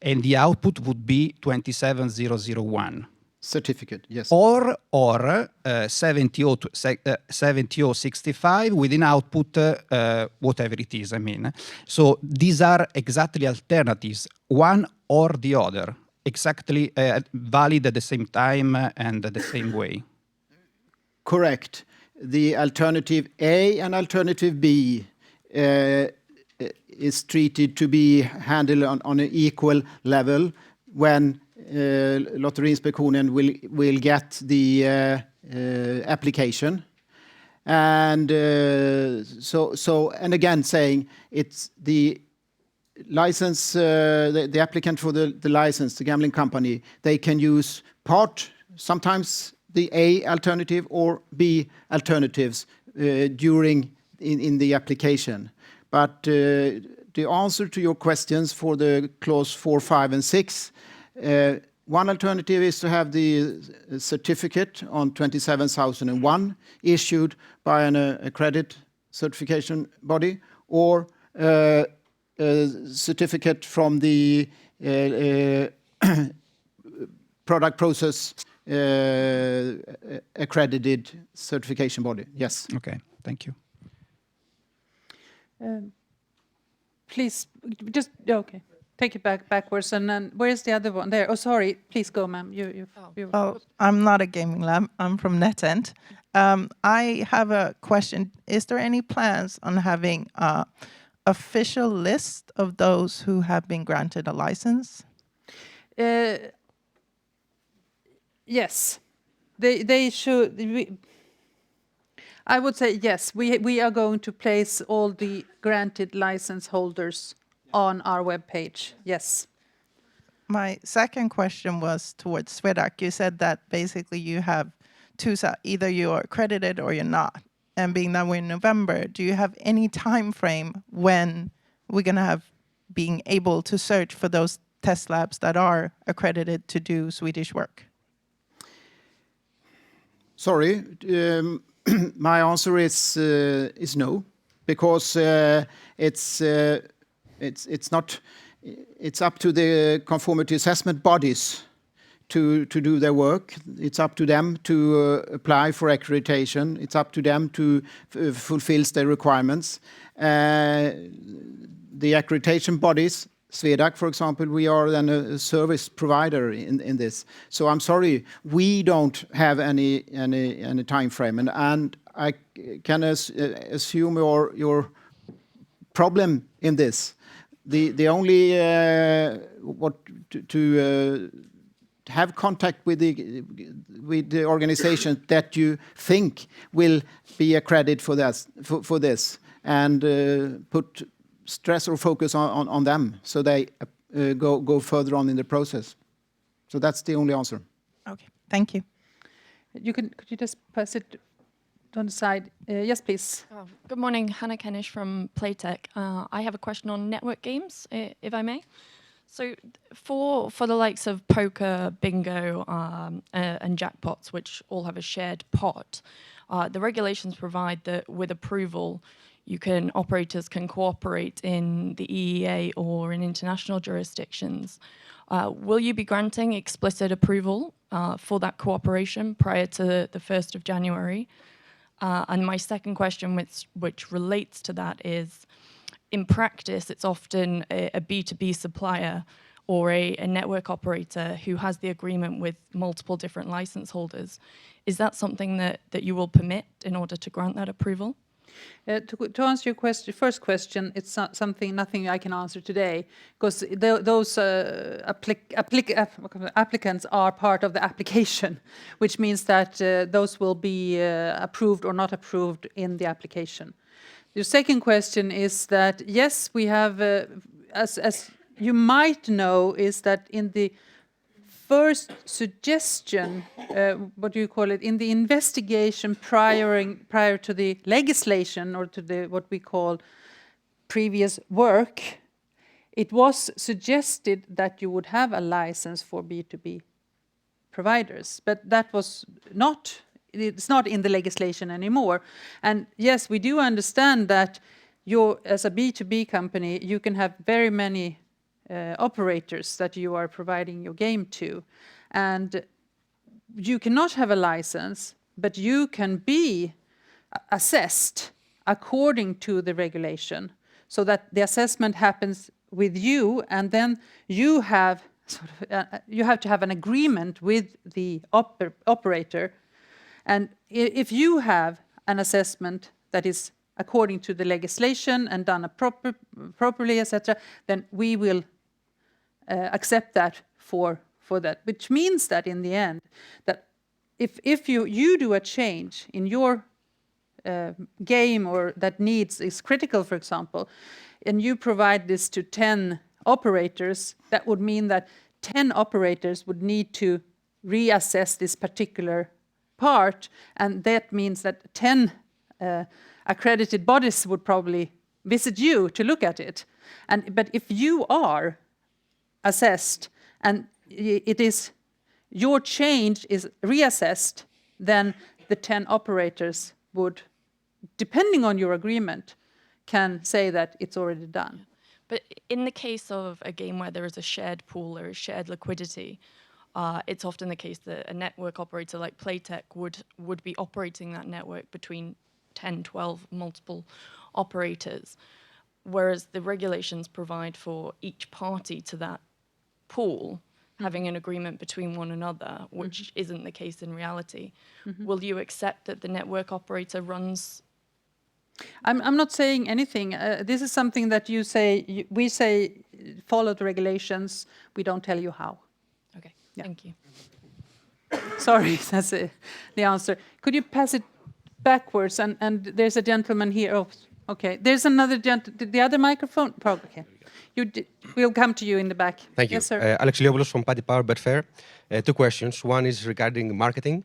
and the output would be 27001? Certificate, yes. Or 70065 with an output, whatever it is, I mean. So these are exactly alternatives, one or the other, exactly valid at the same time and the same way. Correct. The alternative A and alternative B is treated to be handled on an equal level when Lotteriinspektionen will get the application, and and again saying it's the license, the applicant for the license, the gambling company, they can use sometimes the A alternative or B alternatives during in the application. But the answer to your questions for the clause 4, 5, and 6. One alternative is to have the certificate on 27001 issued by an accredited certification body, or a certificate from the product process accredited certification body. Yes. Okay, thank you. Please, just, okay. Take it backwards, and then where's the other one? There. Oh, sorry. Please go, ma'am. You. Oh, I'm not a gaming lab. I'm from NetEnt. I have a question. Is there any plans on having an official list of those who have been granted a license? Yes, they should. I would say yes. We are going to place all the granted license holders on our webpage. Yes. My second question was towards SWEDAC. You said that basically you have two sides. Either you're accredited or you're not. And being that we're in November, do you have any time frame when we're going to have being able to search for those test labs that are accredited to do Swedish work? Sorry, my answer is no, because it's not. It's up to the conformity assessment bodies to do their work. It's up to them to apply for accreditation. It's up to them to fulfill their requirements. The accreditation bodies, SWEDAC, for example, we are then a service provider in this. So I'm sorry, we don't have any time frame, and I can assume your problem in this. The only to have contact with the organization that you think will be accredited for this, and put stress or focus on them, so they go further on in the process. So that's the only answer. Okay, thank you. Could you just pass it on the side? Yes, please. Good morning, Hannah Kennish from Playtech. I have a question on network games, if I may. So for the likes of poker, bingo, and jackpots, which all have a shared pot, the regulations provide that with approval, operators can cooperate in the EEA or in international jurisdictions. Will you be granting explicit approval for that cooperation prior to the 1st of January? And my second question, which relates to that, is in practice, it's often a B2B supplier or a network operator who has the agreement with multiple different license holders. Is that something that you will permit in order to grant that approval? To answer your first question, it's not nothing I can answer today, because those applicants are part of the application, which means that those will be approved or not approved in the application. The second question is that, yes, we have, as you might know, is that in the first suggestion, what do you call it, in the investigation prior to the legislation, or to the what we call previous work, it was suggested that you would have a license for B2B providers, but that was not, it's not in the legislation anymore. And yes, we do understand that as a B2B company, you can have very many operators that you are providing your game to, and you cannot have a license, but you can be assessed according to the regulation, so that the assessment happens with you, and then you have you have to have an agreement with the operator. And if you have an assessment that is according to the legislation and done properly, etc., then we will accept that for that, which means that in the end, that if you do a change in your game, or that needs is critical, for example, and you provide this to 10 operators, that would mean that 10 operators would need to reassess this particular part, and that means that 10 accredited bodies would probably visit you to look at it. But if you are assessed and it is your change is reassessed, then the 10 operators would, depending on your agreement, can say that it's already done. But in the case of a game where there is a shared pool or a shared liquidity, it's often the case that a network operator like Playtech would be operating that network between 10, 12 multiple operators, whereas the regulations provide for each party to that pool having an agreement between one another, which isn't the case in reality. Will you accept that the network operator runs? I'm not saying anything. This is something that you say. We say follow the regulations. We don't tell you how. Okay, thank you. Sorry, that's the answer. Could you pass it backwards? And there's a gentleman here. Oh, okay. There's another gentleman. The other microphone? Okay. We'll come to you in the back. Thank you. Yes, sir. Alex Liopoulos from Paddy Power Betfair. 2 questions. One is regarding marketing.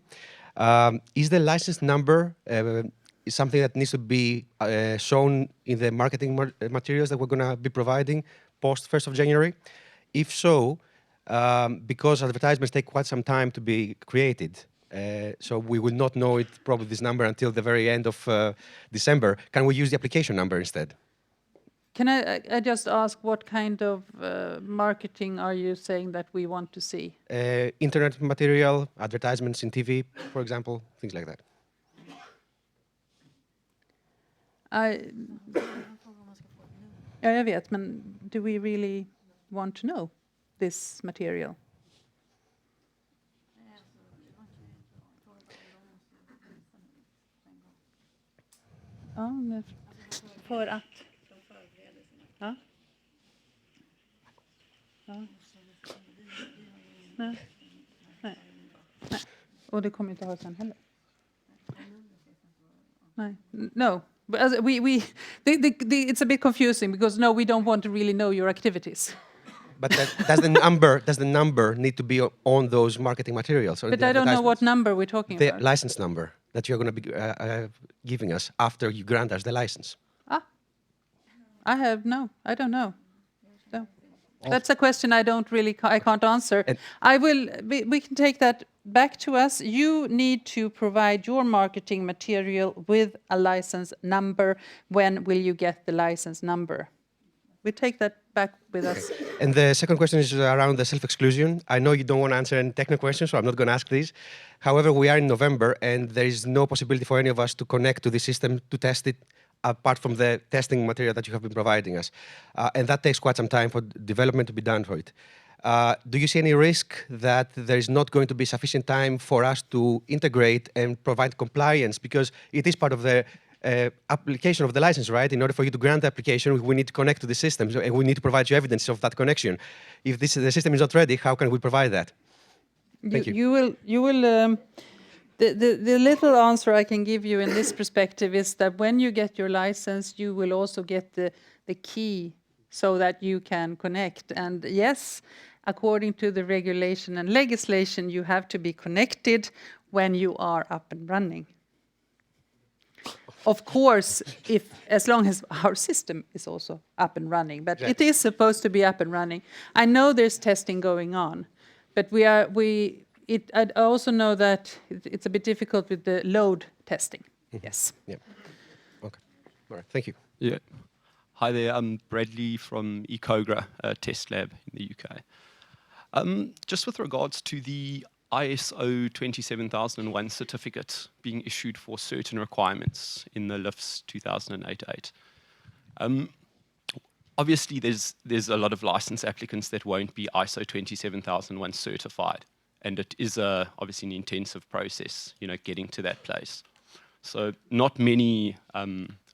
Is the license number something that needs to be shown in the marketing materials that we're going to be providing post 1st of January? If so, because advertisements take quite some time to be created, so we will not know it, probably this number, until the very end of December, can we use the application number instead? Can I just ask, what kind of marketing are you saying that we want to see? Internet material, advertisements in TV, for example, things like that. Ja, jag vet, men do we really want to know this material? Ja, för att... Ja. Ja. Nej. Nej. Nej. Och det kommer inte ha sen heller. Nej. No. It's a bit confusing, because no, we don't want to really know your activities. But does the number need to be on those marketing materials? But I don't know what number we're talking about. The license number that you're going to be giving us after you grant us the license. I don't know. No. That's a question I can't answer. We can take that back to us, you need to provide your marketing material with a license number. When will you get the license number? We take that back with us. And the second question is around the self-exclusion. I know you don't want to answer any technical questions, so I'm not going to ask these. However, we are in November, and there is no possibility for any of us to connect to the system to test it, apart from the testing material that you have been providing us. And that takes quite some time for development to be done for it. Do you see any risk that there is not going to be sufficient time for us to integrate and provide compliance? Because it is part of the application of the license, right? In order for you to grant the application, we need to connect to the system, and we need to provide you evidence of that connection. If the system is not ready, how can we provide that? Thank you. The little answer I can give you in this perspective is that when you get your license, you will also get the key so that you can connect. And yes, according to the regulation and legislation, you have to be connected when you are up and running. Of course, as long as our system is also up and running, but it is supposed to be up and running. I know there's testing going on, but I also know that it's a bit difficult with the load testing. Yes. Yeah. Okay. All right. Thank you. Yeah. Hi there. I'm Bradley from Ecogra Test Lab in the UK. Just with regards to the ISO 27001 certificate being issued for certain requirements in the LIFS 2008-8. Obviously, there's a lot of license applicants that won't be ISO 27001 certified, and it is obviously an intensive process, getting to that place. So not many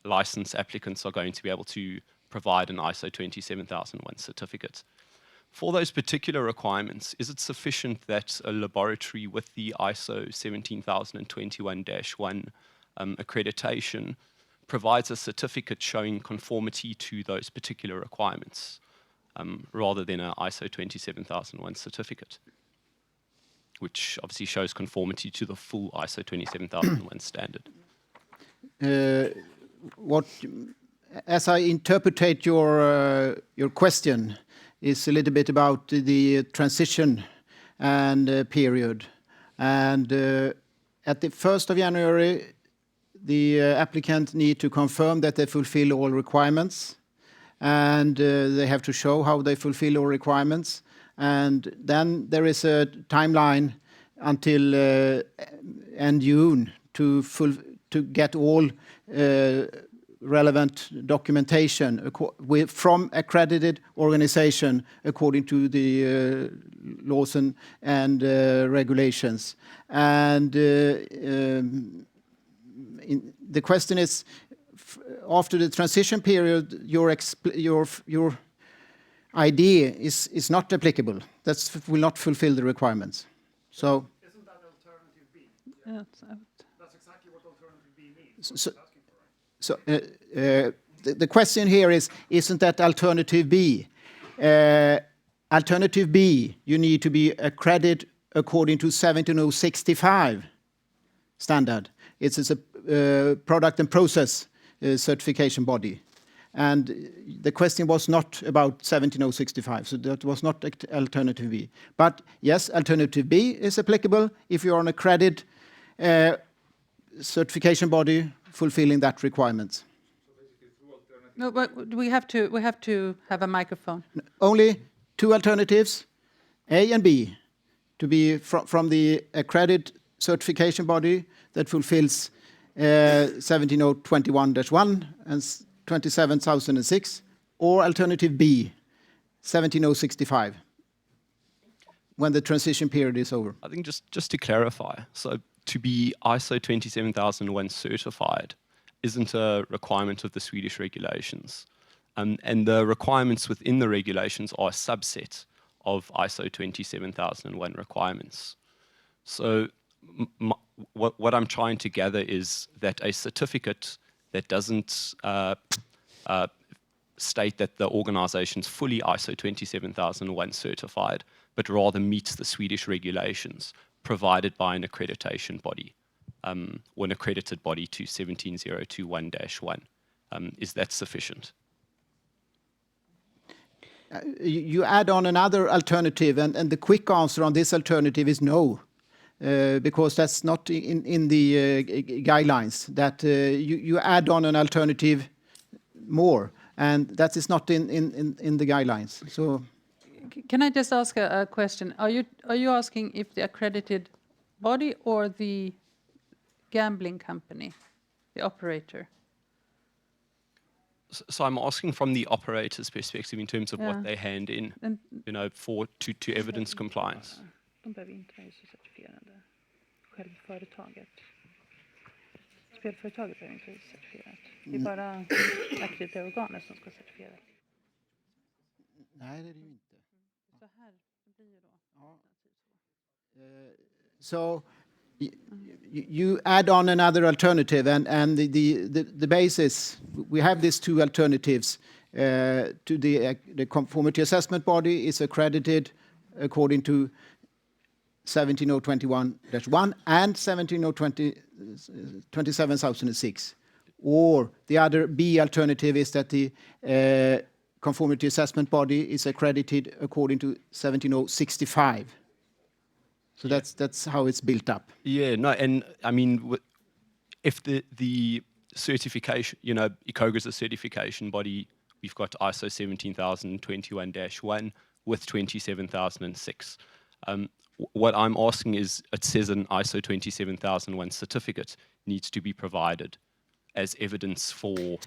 license applicants are going to be able to provide an ISO 27001 certificate. For those particular requirements, is it sufficient that a laboratory with the ISO 17021-1 accreditation provides a certificate showing conformity to those particular requirements, rather than an ISO 27001 certificate, which obviously shows conformity to the full ISO 27001 standard? As I interpret your question, is a little bit about the transition and period. And at the 1st of January, the applicant need to confirm that they fulfill all requirements, and they have to show how they fulfill all requirements. And then there is a timeline until end June to get all relevant documentation from accredited organization according to the laws and regulations. And the question is, after the transition period, your idea is not applicable. That will not fulfill the requirements. So isn't that alternative B? Yeah. That's exactly what alternative B means. So the question here is, isn't that alternative B? Alternative B, you need to be accredited according to 17065 standard. It's a product and process certification body. And the question was not about 17065, so that was not alternative B. But yes, alternative B is applicable if you're on accredited certification body fulfilling that requirement. No, but we have to have a microphone. Only two alternatives, A and B, to be from the accredited certification body that fulfills 17021-1 and 27006, or alternative B, 17065, when the transition period is over. I think just to clarify, so to be ISO 27001 certified isn't a requirement of the Swedish regulations. And the requirements within the regulations are a subset of ISO 27001 requirements. So what I'm trying to gather is that a certificate that doesn't state that the organization's fully ISO 27001 certified, but rather meets the Swedish regulations provided by an accreditation body, or an accredited body to 17021-1. Is that sufficient? You add on another alternative, and the quick answer on this alternative is no. because that's not in the guidelines, that you add on an alternative more, and that is not in the guidelines. So, Can I just ask a question? Are you asking if the accredited body or the gambling company, the operator? So I'm asking from the operator's perspective in terms of Yeah. what they hand in, And to evidence compliance. de behöver inte vara ISO-certifierade. Självföretaget. Spelföretaget behöver inte vara certifierat. Det är bara ackrediterade organet som ska certifiera. nej, det är det ju inte. Så här blir det då. So you add on another alternative, and the basis, we have these two alternatives. To the conformity assessment body is accredited according to 17021-1 and 17027-2006. Or the other B alternative is that the conformity assessment body is accredited according to 17065. So that's how it's built up. Yeah, no, and I mean, if the certification, ICOGA is a certification body, we've got ISO 17021-1 with 27006. What I'm asking is, it says an ISO 27001 certificate needs to be provided as evidence for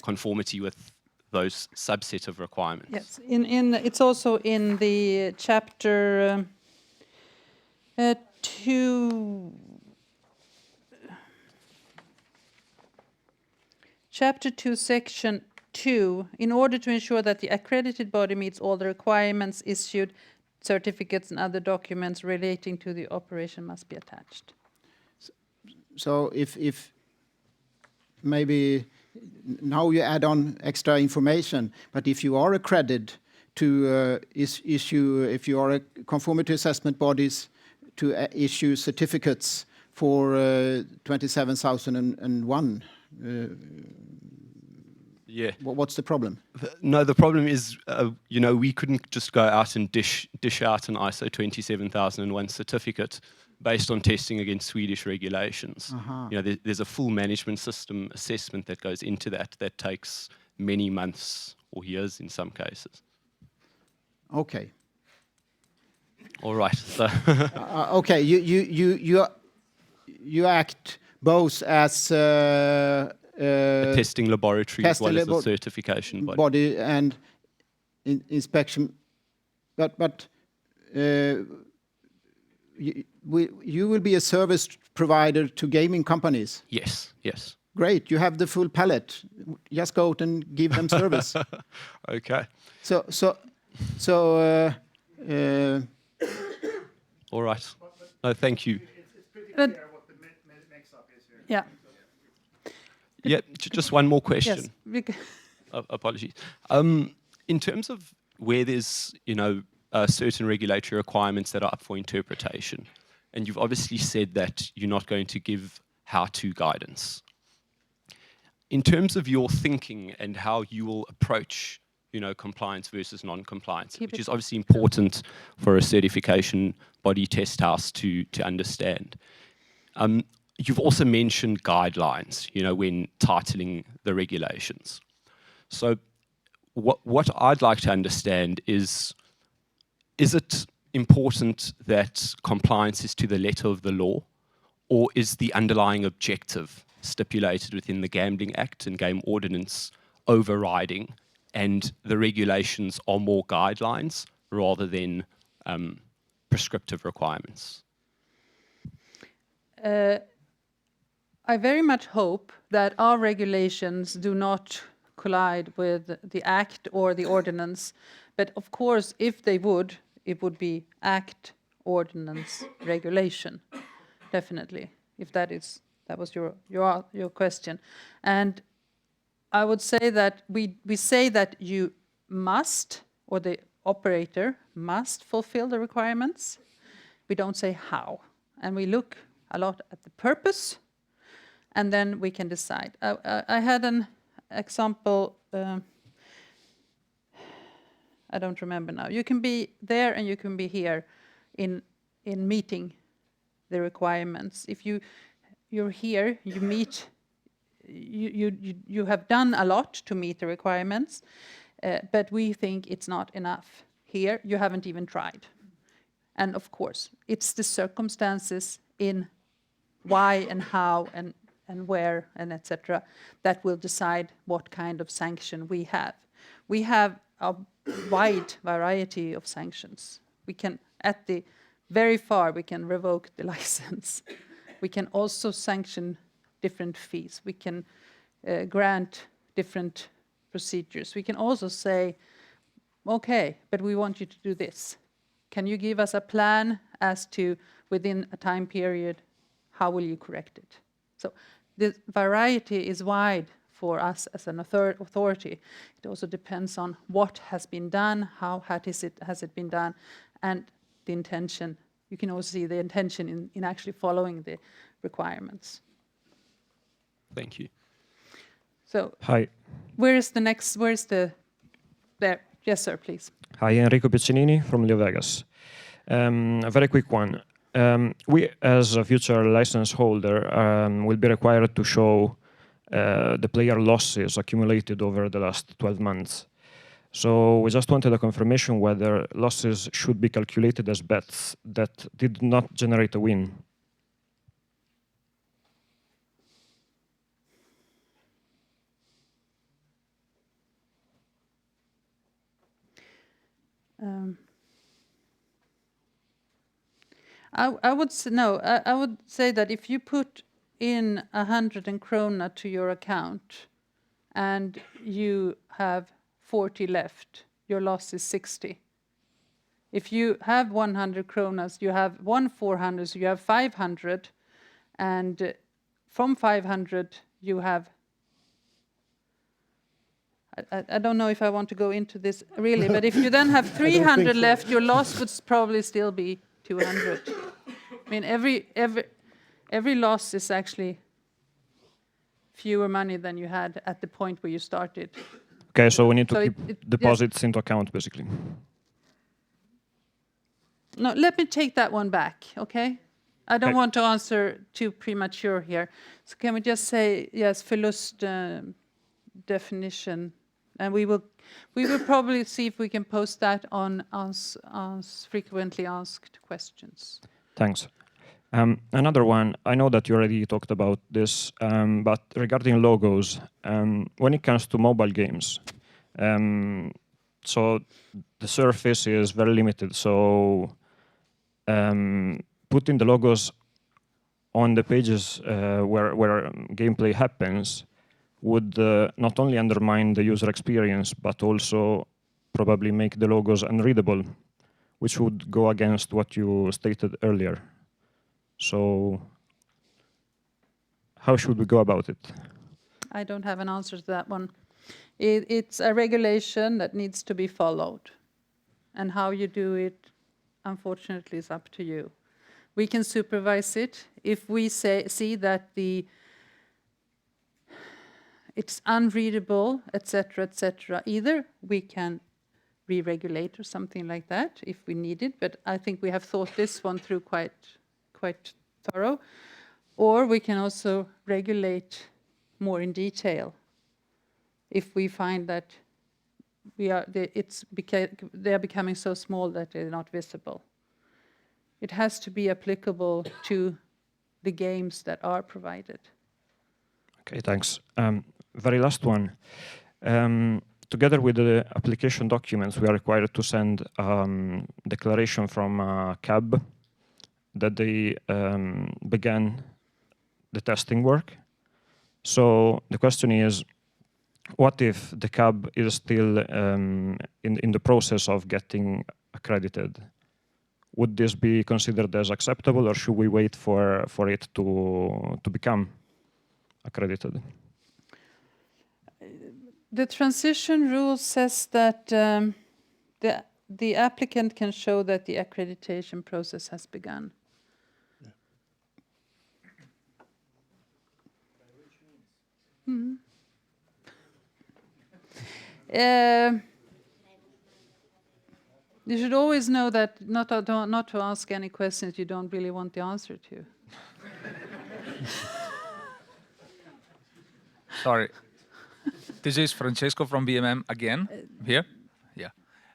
conformity with those subset of requirements. Yes, it's also in the chapter 2. Chapter 2, Section 2. In order to ensure that the accredited body meets all the requirements, issued certificates and other documents relating to the operation must be attached. So if maybe now you add on extra information, but if you are accredited to issue, if you are a conformity assessment bodies to issue certificates for 27001, yeah. What's the problem? No, the problem is, we couldn't just go out and dish out an ISO 27001 certificate based on testing against Swedish regulations. There's a full management system assessment that goes into that takes many months or years in some cases. Okay. All right. So okay, you act both as a testing laboratory as well as a certification body and inspection, but you will be a service provider to gaming companies. Yes. Great, you have the full palette. Just go out and give them service. Okay. So. All right. No, thank you. It's pretty clear what the mix-up is here. Yeah. Yeah, just one more question. Yes. Apologies. In terms of where there's, certain regulatory requirements that are up for interpretation, and you've obviously said that you're not going to give how-to guidance. In terms of your thinking and how you will approach, compliance versus non-compliance, which is obviously important for a certification body test house to understand. You've also mentioned guidelines, when titling the regulations. So what I'd like to understand is it important that compliance is to the letter of the law, or is the underlying objective stipulated within the Gambling Act and Game Ordinance overriding, and the regulations are more guidelines rather than prescriptive requirements? I very much hope that our regulations do not collide with the Act or the Ordinance. But of course, if they would, it would be Act, Ordinance, Regulation, definitely, if that was your question. And I would say that we say that you must, or the operator must fulfill the requirements. We don't say how. And we look a lot at the purpose, and then we can decide. I had an example, I don't remember now. You can be there and you can be here in meeting the requirements. If you're here, you meet, you have done a lot to meet the requirements, but we think it's not enough. Here, you haven't even tried. And of course, it's the circumstances in why and how and where and etc. that will decide what kind of sanction we have. We have a wide variety of sanctions. We can, at the very far, we can revoke the license. We can also sanction different fees. We can grant different procedures. We can also say, okay, but we want you to do this. Can you give us a plan as to, within a time period, how will you correct it? So the variety is wide for us as an authority. It also depends on what has been done, how has it been done, and the intention. You can also see the intention in actually following the requirements. Thank you. So, Hi. There. Yes, sir, please. Hi, Enrico Piccinini from Leo Vegas. A very quick one. We, as a future license holder, will be required to show the player losses accumulated over the last 12 months. So we just wanted a confirmation whether losses should be calculated as bets that did not generate a win. I would say that if you put in 100 krona to your account and you have 40 left, your loss is 60. If you have 100 kronas, you have 400, so you have 500, and from 500 you have, I don't know if I want to go into this really, but if you then have 300 left, your loss would probably still be 200. I mean, every loss is actually fewer money than you had at the point where you started. Okay, so we need to keep deposits into account, basically. No, let me take that one back, okay? I don't want to answer too premature here. So can we just say, yes, förlust definition, and we will probably see if we can post that on frequently asked questions. Thanks. Another one, I know that you already talked about this, but regarding logos, when it comes to mobile games, so the surface is very limited, so putting the logos on the pages where gameplay happens would not only undermine the user experience, but also probably make the logos unreadable, which would go against what you stated earlier. So how should we go about it? I don't have an answer to that one. It's a regulation that needs to be followed. And how you do it, unfortunately, is up to you. We can supervise it. If we see that it's unreadable, etc., either we can re-regulate or something like that if we need it, but I think we have thought this one through quite thorough, or we can also regulate more in detail if we find that they are becoming so small that they're not visible. It has to be applicable to the games that are provided. Okay, thanks. Very last one. Together with the application documents, we are required to send declaration from CAB that they began the testing work. So the question is, what if the CAB is still in the process of getting accredited? Would this be considered as acceptable, or should we wait for it to become accredited? The transition rule says that the applicant can show that the accreditation process has begun. Mm-hmm. You should always know that not to ask any questions you don't really want the answer to. Sorry. This is Francesco from BMM again. Here? Yeah.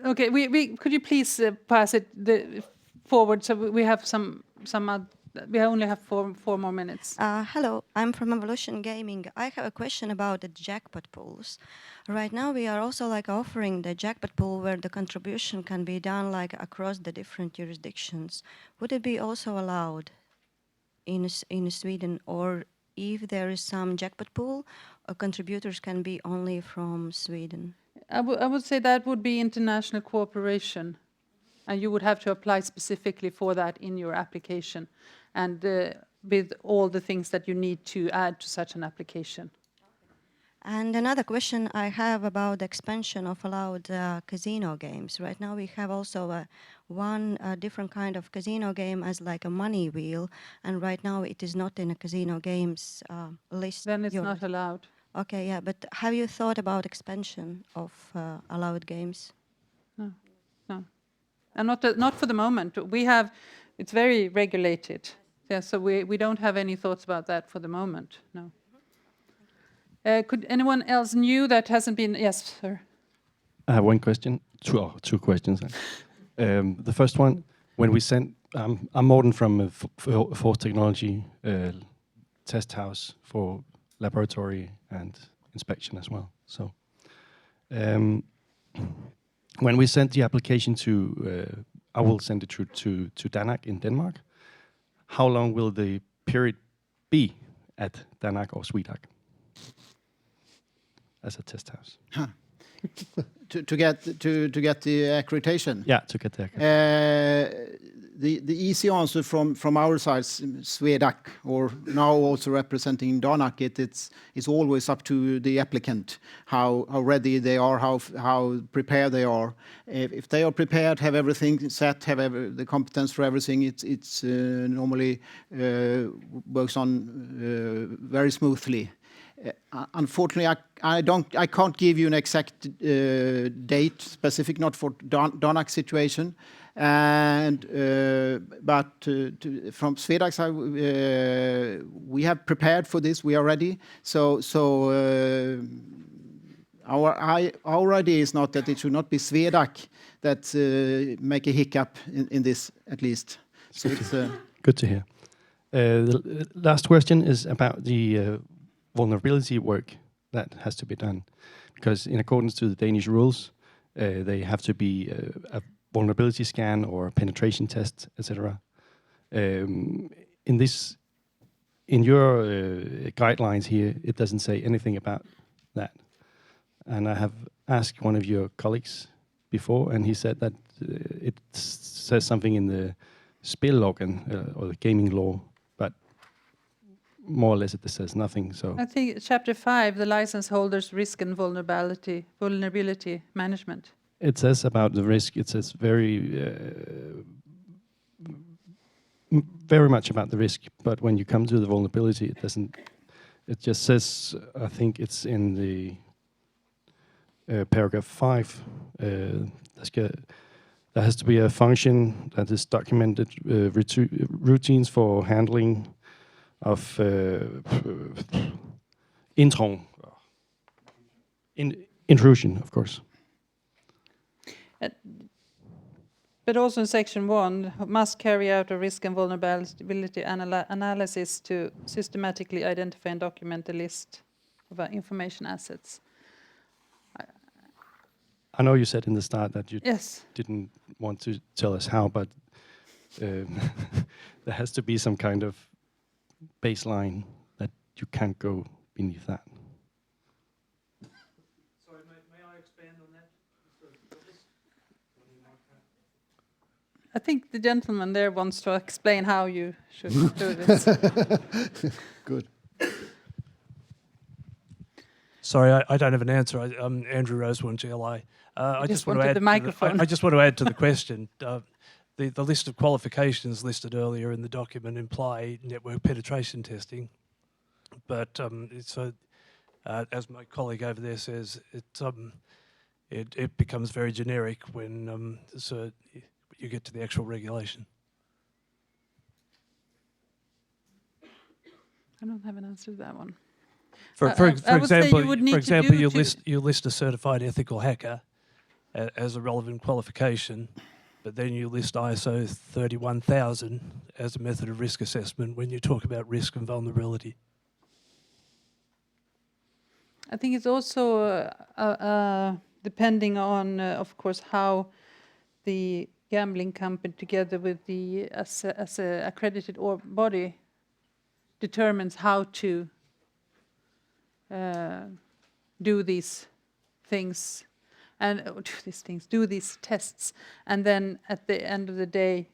Okay, could you please pass it forward so we have we only have four more minutes. Hello, I'm from Evolution Gaming. I have a question about the jackpot pools. Right now we are also offering the jackpot pool where the contribution can be done across the different jurisdictions. Would it be also allowed in Sweden, or if there is some jackpot pool, contributors can be only from Sweden? I would say that would be international cooperation, and you would have to apply specifically for that in your application, and with all the things that you need to add to such an application. And another question I have about the expansion of allowed casino games. Right now we have also one different kind of casino game as a money wheel, and right now it is not in a casino games list. Then it's not allowed. Okay, yeah, but have you thought about expansion of allowed games? No, and not for the moment. It's very regulated. Yeah, so we don't have any thoughts about that for the moment. No. Could anyone else new that hasn't been? Yes, sir. I have one question. Two questions. The first one, when we sent, I'm Morten from Force Technology test house for laboratory and inspection as well. So when we sent the application to, I will send it to Danak in Denmark. How long will the period be at Danak or Swedak as a test house? to get the accreditation? Yeah, to get the accreditation. The easy answer from our side, Swedak, or now also representing Danak, it's always up to the applicant how ready they are, how prepared they are. If they are prepared, have everything set, have the competence for everything, it's normally works on very smoothly. Unfortunately, I can't give you an exact date specific, not for Danak situation. And but from Swedak's side, we have prepared for this. We are ready. So our idea is not that it should not be Swedak that make a hiccup in this, at least. So it's good to hear. The last question is about the vulnerability work that has to be done, because in accordance to the Danish rules, they have to be a vulnerability scan or penetration test, etc. In your guidelines here, it doesn't say anything about that. And I have asked one of your colleagues before, and he said that it says something in the Spillagen or the gaming law, but more or less it says nothing. So I think chapter 5, the license holders' risk and vulnerability management. It says about the risk. It says very much about the risk. But when you come to the vulnerability, it doesn't. It just says. I think it's in the paragraph 5. There has to be a function that is documented routines for handling of intrusion, of course. But also in section 1, must carry out a risk and vulnerability analysis to systematically identify and document the list of information assets. I know you said in the start that you yes. didn't want to tell us how, but there has to be some kind of baseline that you can't go beneath that. Sorry, may I expand on that? I think the gentleman there wants to explain how you should do this. Good. Sorry, I don't have an answer. I'm Andrew Rosewarne, GLI. I just want to add the microphone. I just want to add to the question. The list of qualifications listed earlier in the document imply network penetration testing, but as my colleague over there says, it becomes very generic when so you get to the actual regulation. I don't have an answer to that one. For I would say you would need to do you list a certified ethical hacker as a relevant qualification, but then you list ISO 31000 as a method of risk assessment when you talk about risk and vulnerability. I think it's also depending on, of course, how the gambling company, together with the as a accredited body, determines how to do these things and do these tests, and then at the end of the day,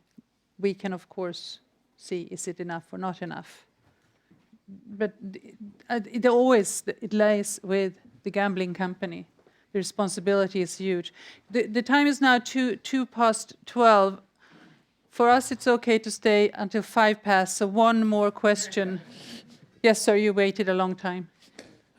we can of course see is it enough or not enough. But it lies with the gambling company. The responsibility is huge. The time is now 12:02. For us, it's okay to stay until 5 past. So one more question. Yes, sir. You waited a long time.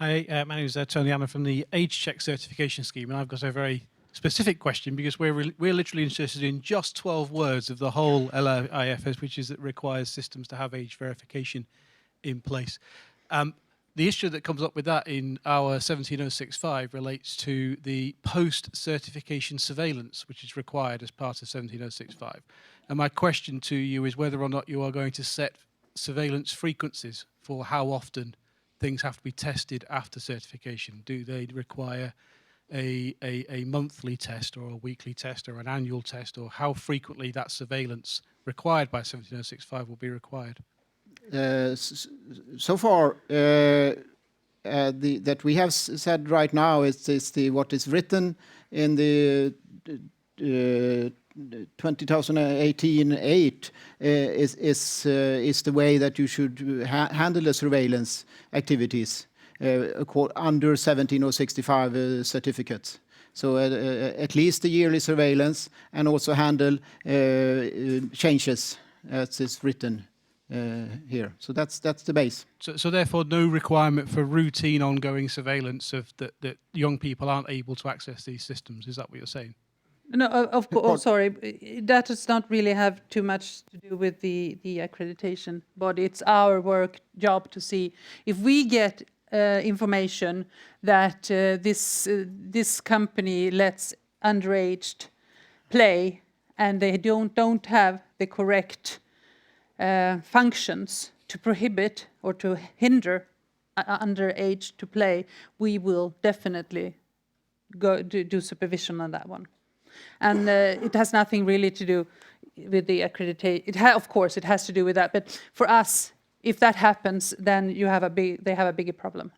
Hi, my name is Tony Anna from the Age Check Certification Scheme, and I've got a very specific question because we're literally interested in just 12 words of the whole LIFS, which is that requires systems to have age verification in place. The issue that comes up with that in our 17065 relates to the post-certification surveillance, which is required as part of 17065. And my question to you is whether or not you are going to set surveillance frequencies for how often things have to be tested after certification. Do they require a monthly test or a weekly test or an annual test, or how frequently that surveillance required by 17065 will be required? So far, that we have said right now is what is written in the 2018-8 is the way that you should handle the surveillance activities under 17065 certificates. So at least the yearly surveillance, and also handle changes as is written here. So that's the base. So therefore, no requirement for routine ongoing surveillance of that young people aren't able to access these systems. Is that what you're saying? No, of course. Oh, sorry, that does not really have too much to do with the accreditation body. It's our job to see if we get information that this company lets underaged play and they don't have the correct functions to prohibit or to hinder underage to play. We will definitely go do supervision on that one. And it has nothing really to do with the accreditation. Of course, it has to do with that. But for us, if that happens, then they have a bigger problem.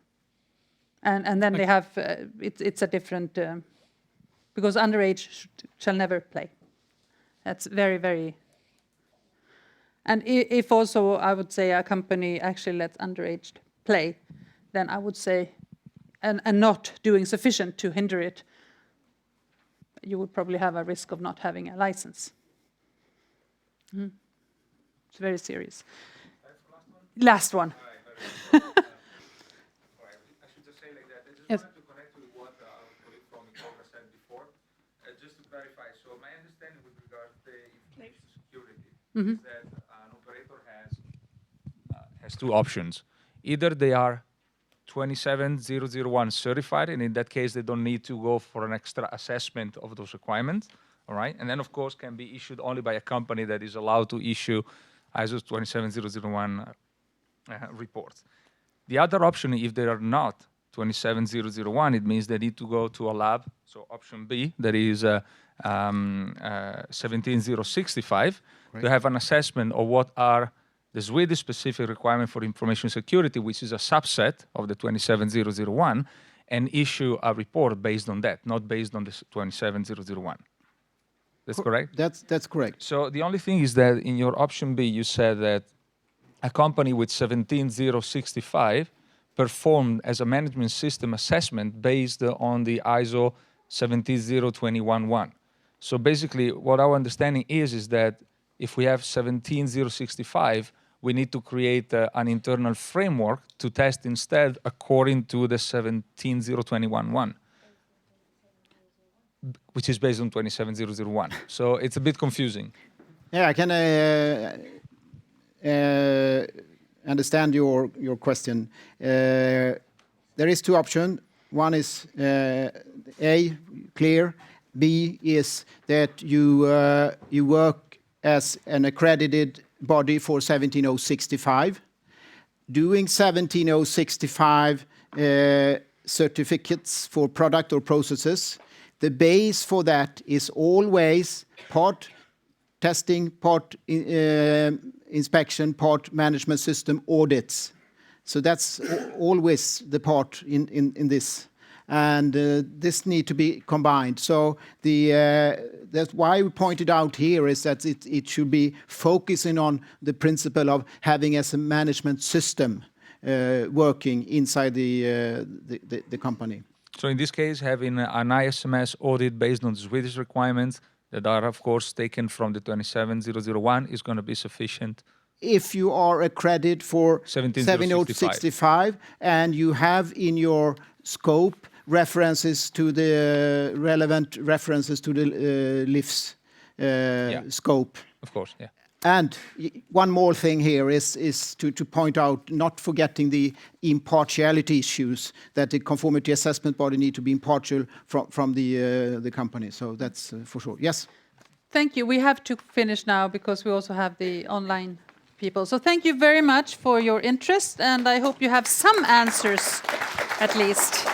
And then they have it's a different because underage shall never play. That's very, very. And if also I would say a company actually lets underage play, then I would say, and not doing sufficient to hinder it, you would probably have a risk of not having a license. It's very serious. Last one. I should just say like that. I just wanted to connect with what our colleague from Ikoga said before. Just to clarify, so my understanding with regard to the information security is that an operator has two options. Either they are 27001 certified, and in that case, they don't need to go for an extra assessment of those requirements, all right? And then, of course, can be issued only by a company that is allowed to issue ISO 27001 reports. The other option, if they are not 27001, it means they need to go to a lab, so option B, that is 17065, to have an assessment of what are the Swedish specific requirement for information security, which is a subset of the 27001, and issue a report based on that, not based on the 27001. That's correct? That's correct. So the only thing is that in your option B, you said that a company with 17065 performed as a management system assessment based on the ISO 17021-1. So basically, what our understanding is that if we have 17065, we need to create an internal framework to test instead according to the 17021-1. which is based on 27001. So it's a bit confusing. Yeah, I can understand your question. There is two options. One is A, clear. B is that you work as an accredited body for 17065. Doing 17065 certificates for product or processes, the base for that is always part testing, part inspection, part management system audits. So that's always the part in this. And this need to be combined. So that's why we pointed out here is that it should be focusing on the principle of having as a management system working inside the company. So in this case, having an ISMS audit based on the Swedish requirements that are, of course, taken from the 27001 is going to be sufficient. If you are accredited for 17065 and you have in your scope references to the relevant references to the LIF's scope. Of course, yeah. And one more thing here is to point out, not forgetting the impartiality issues, that the conformity assessment body need to be impartial from the company. So that's for sure. Yes? Thank you. We have to finish now because we also have the online people. So thank you very much for your interest, and I hope you have some answers at least.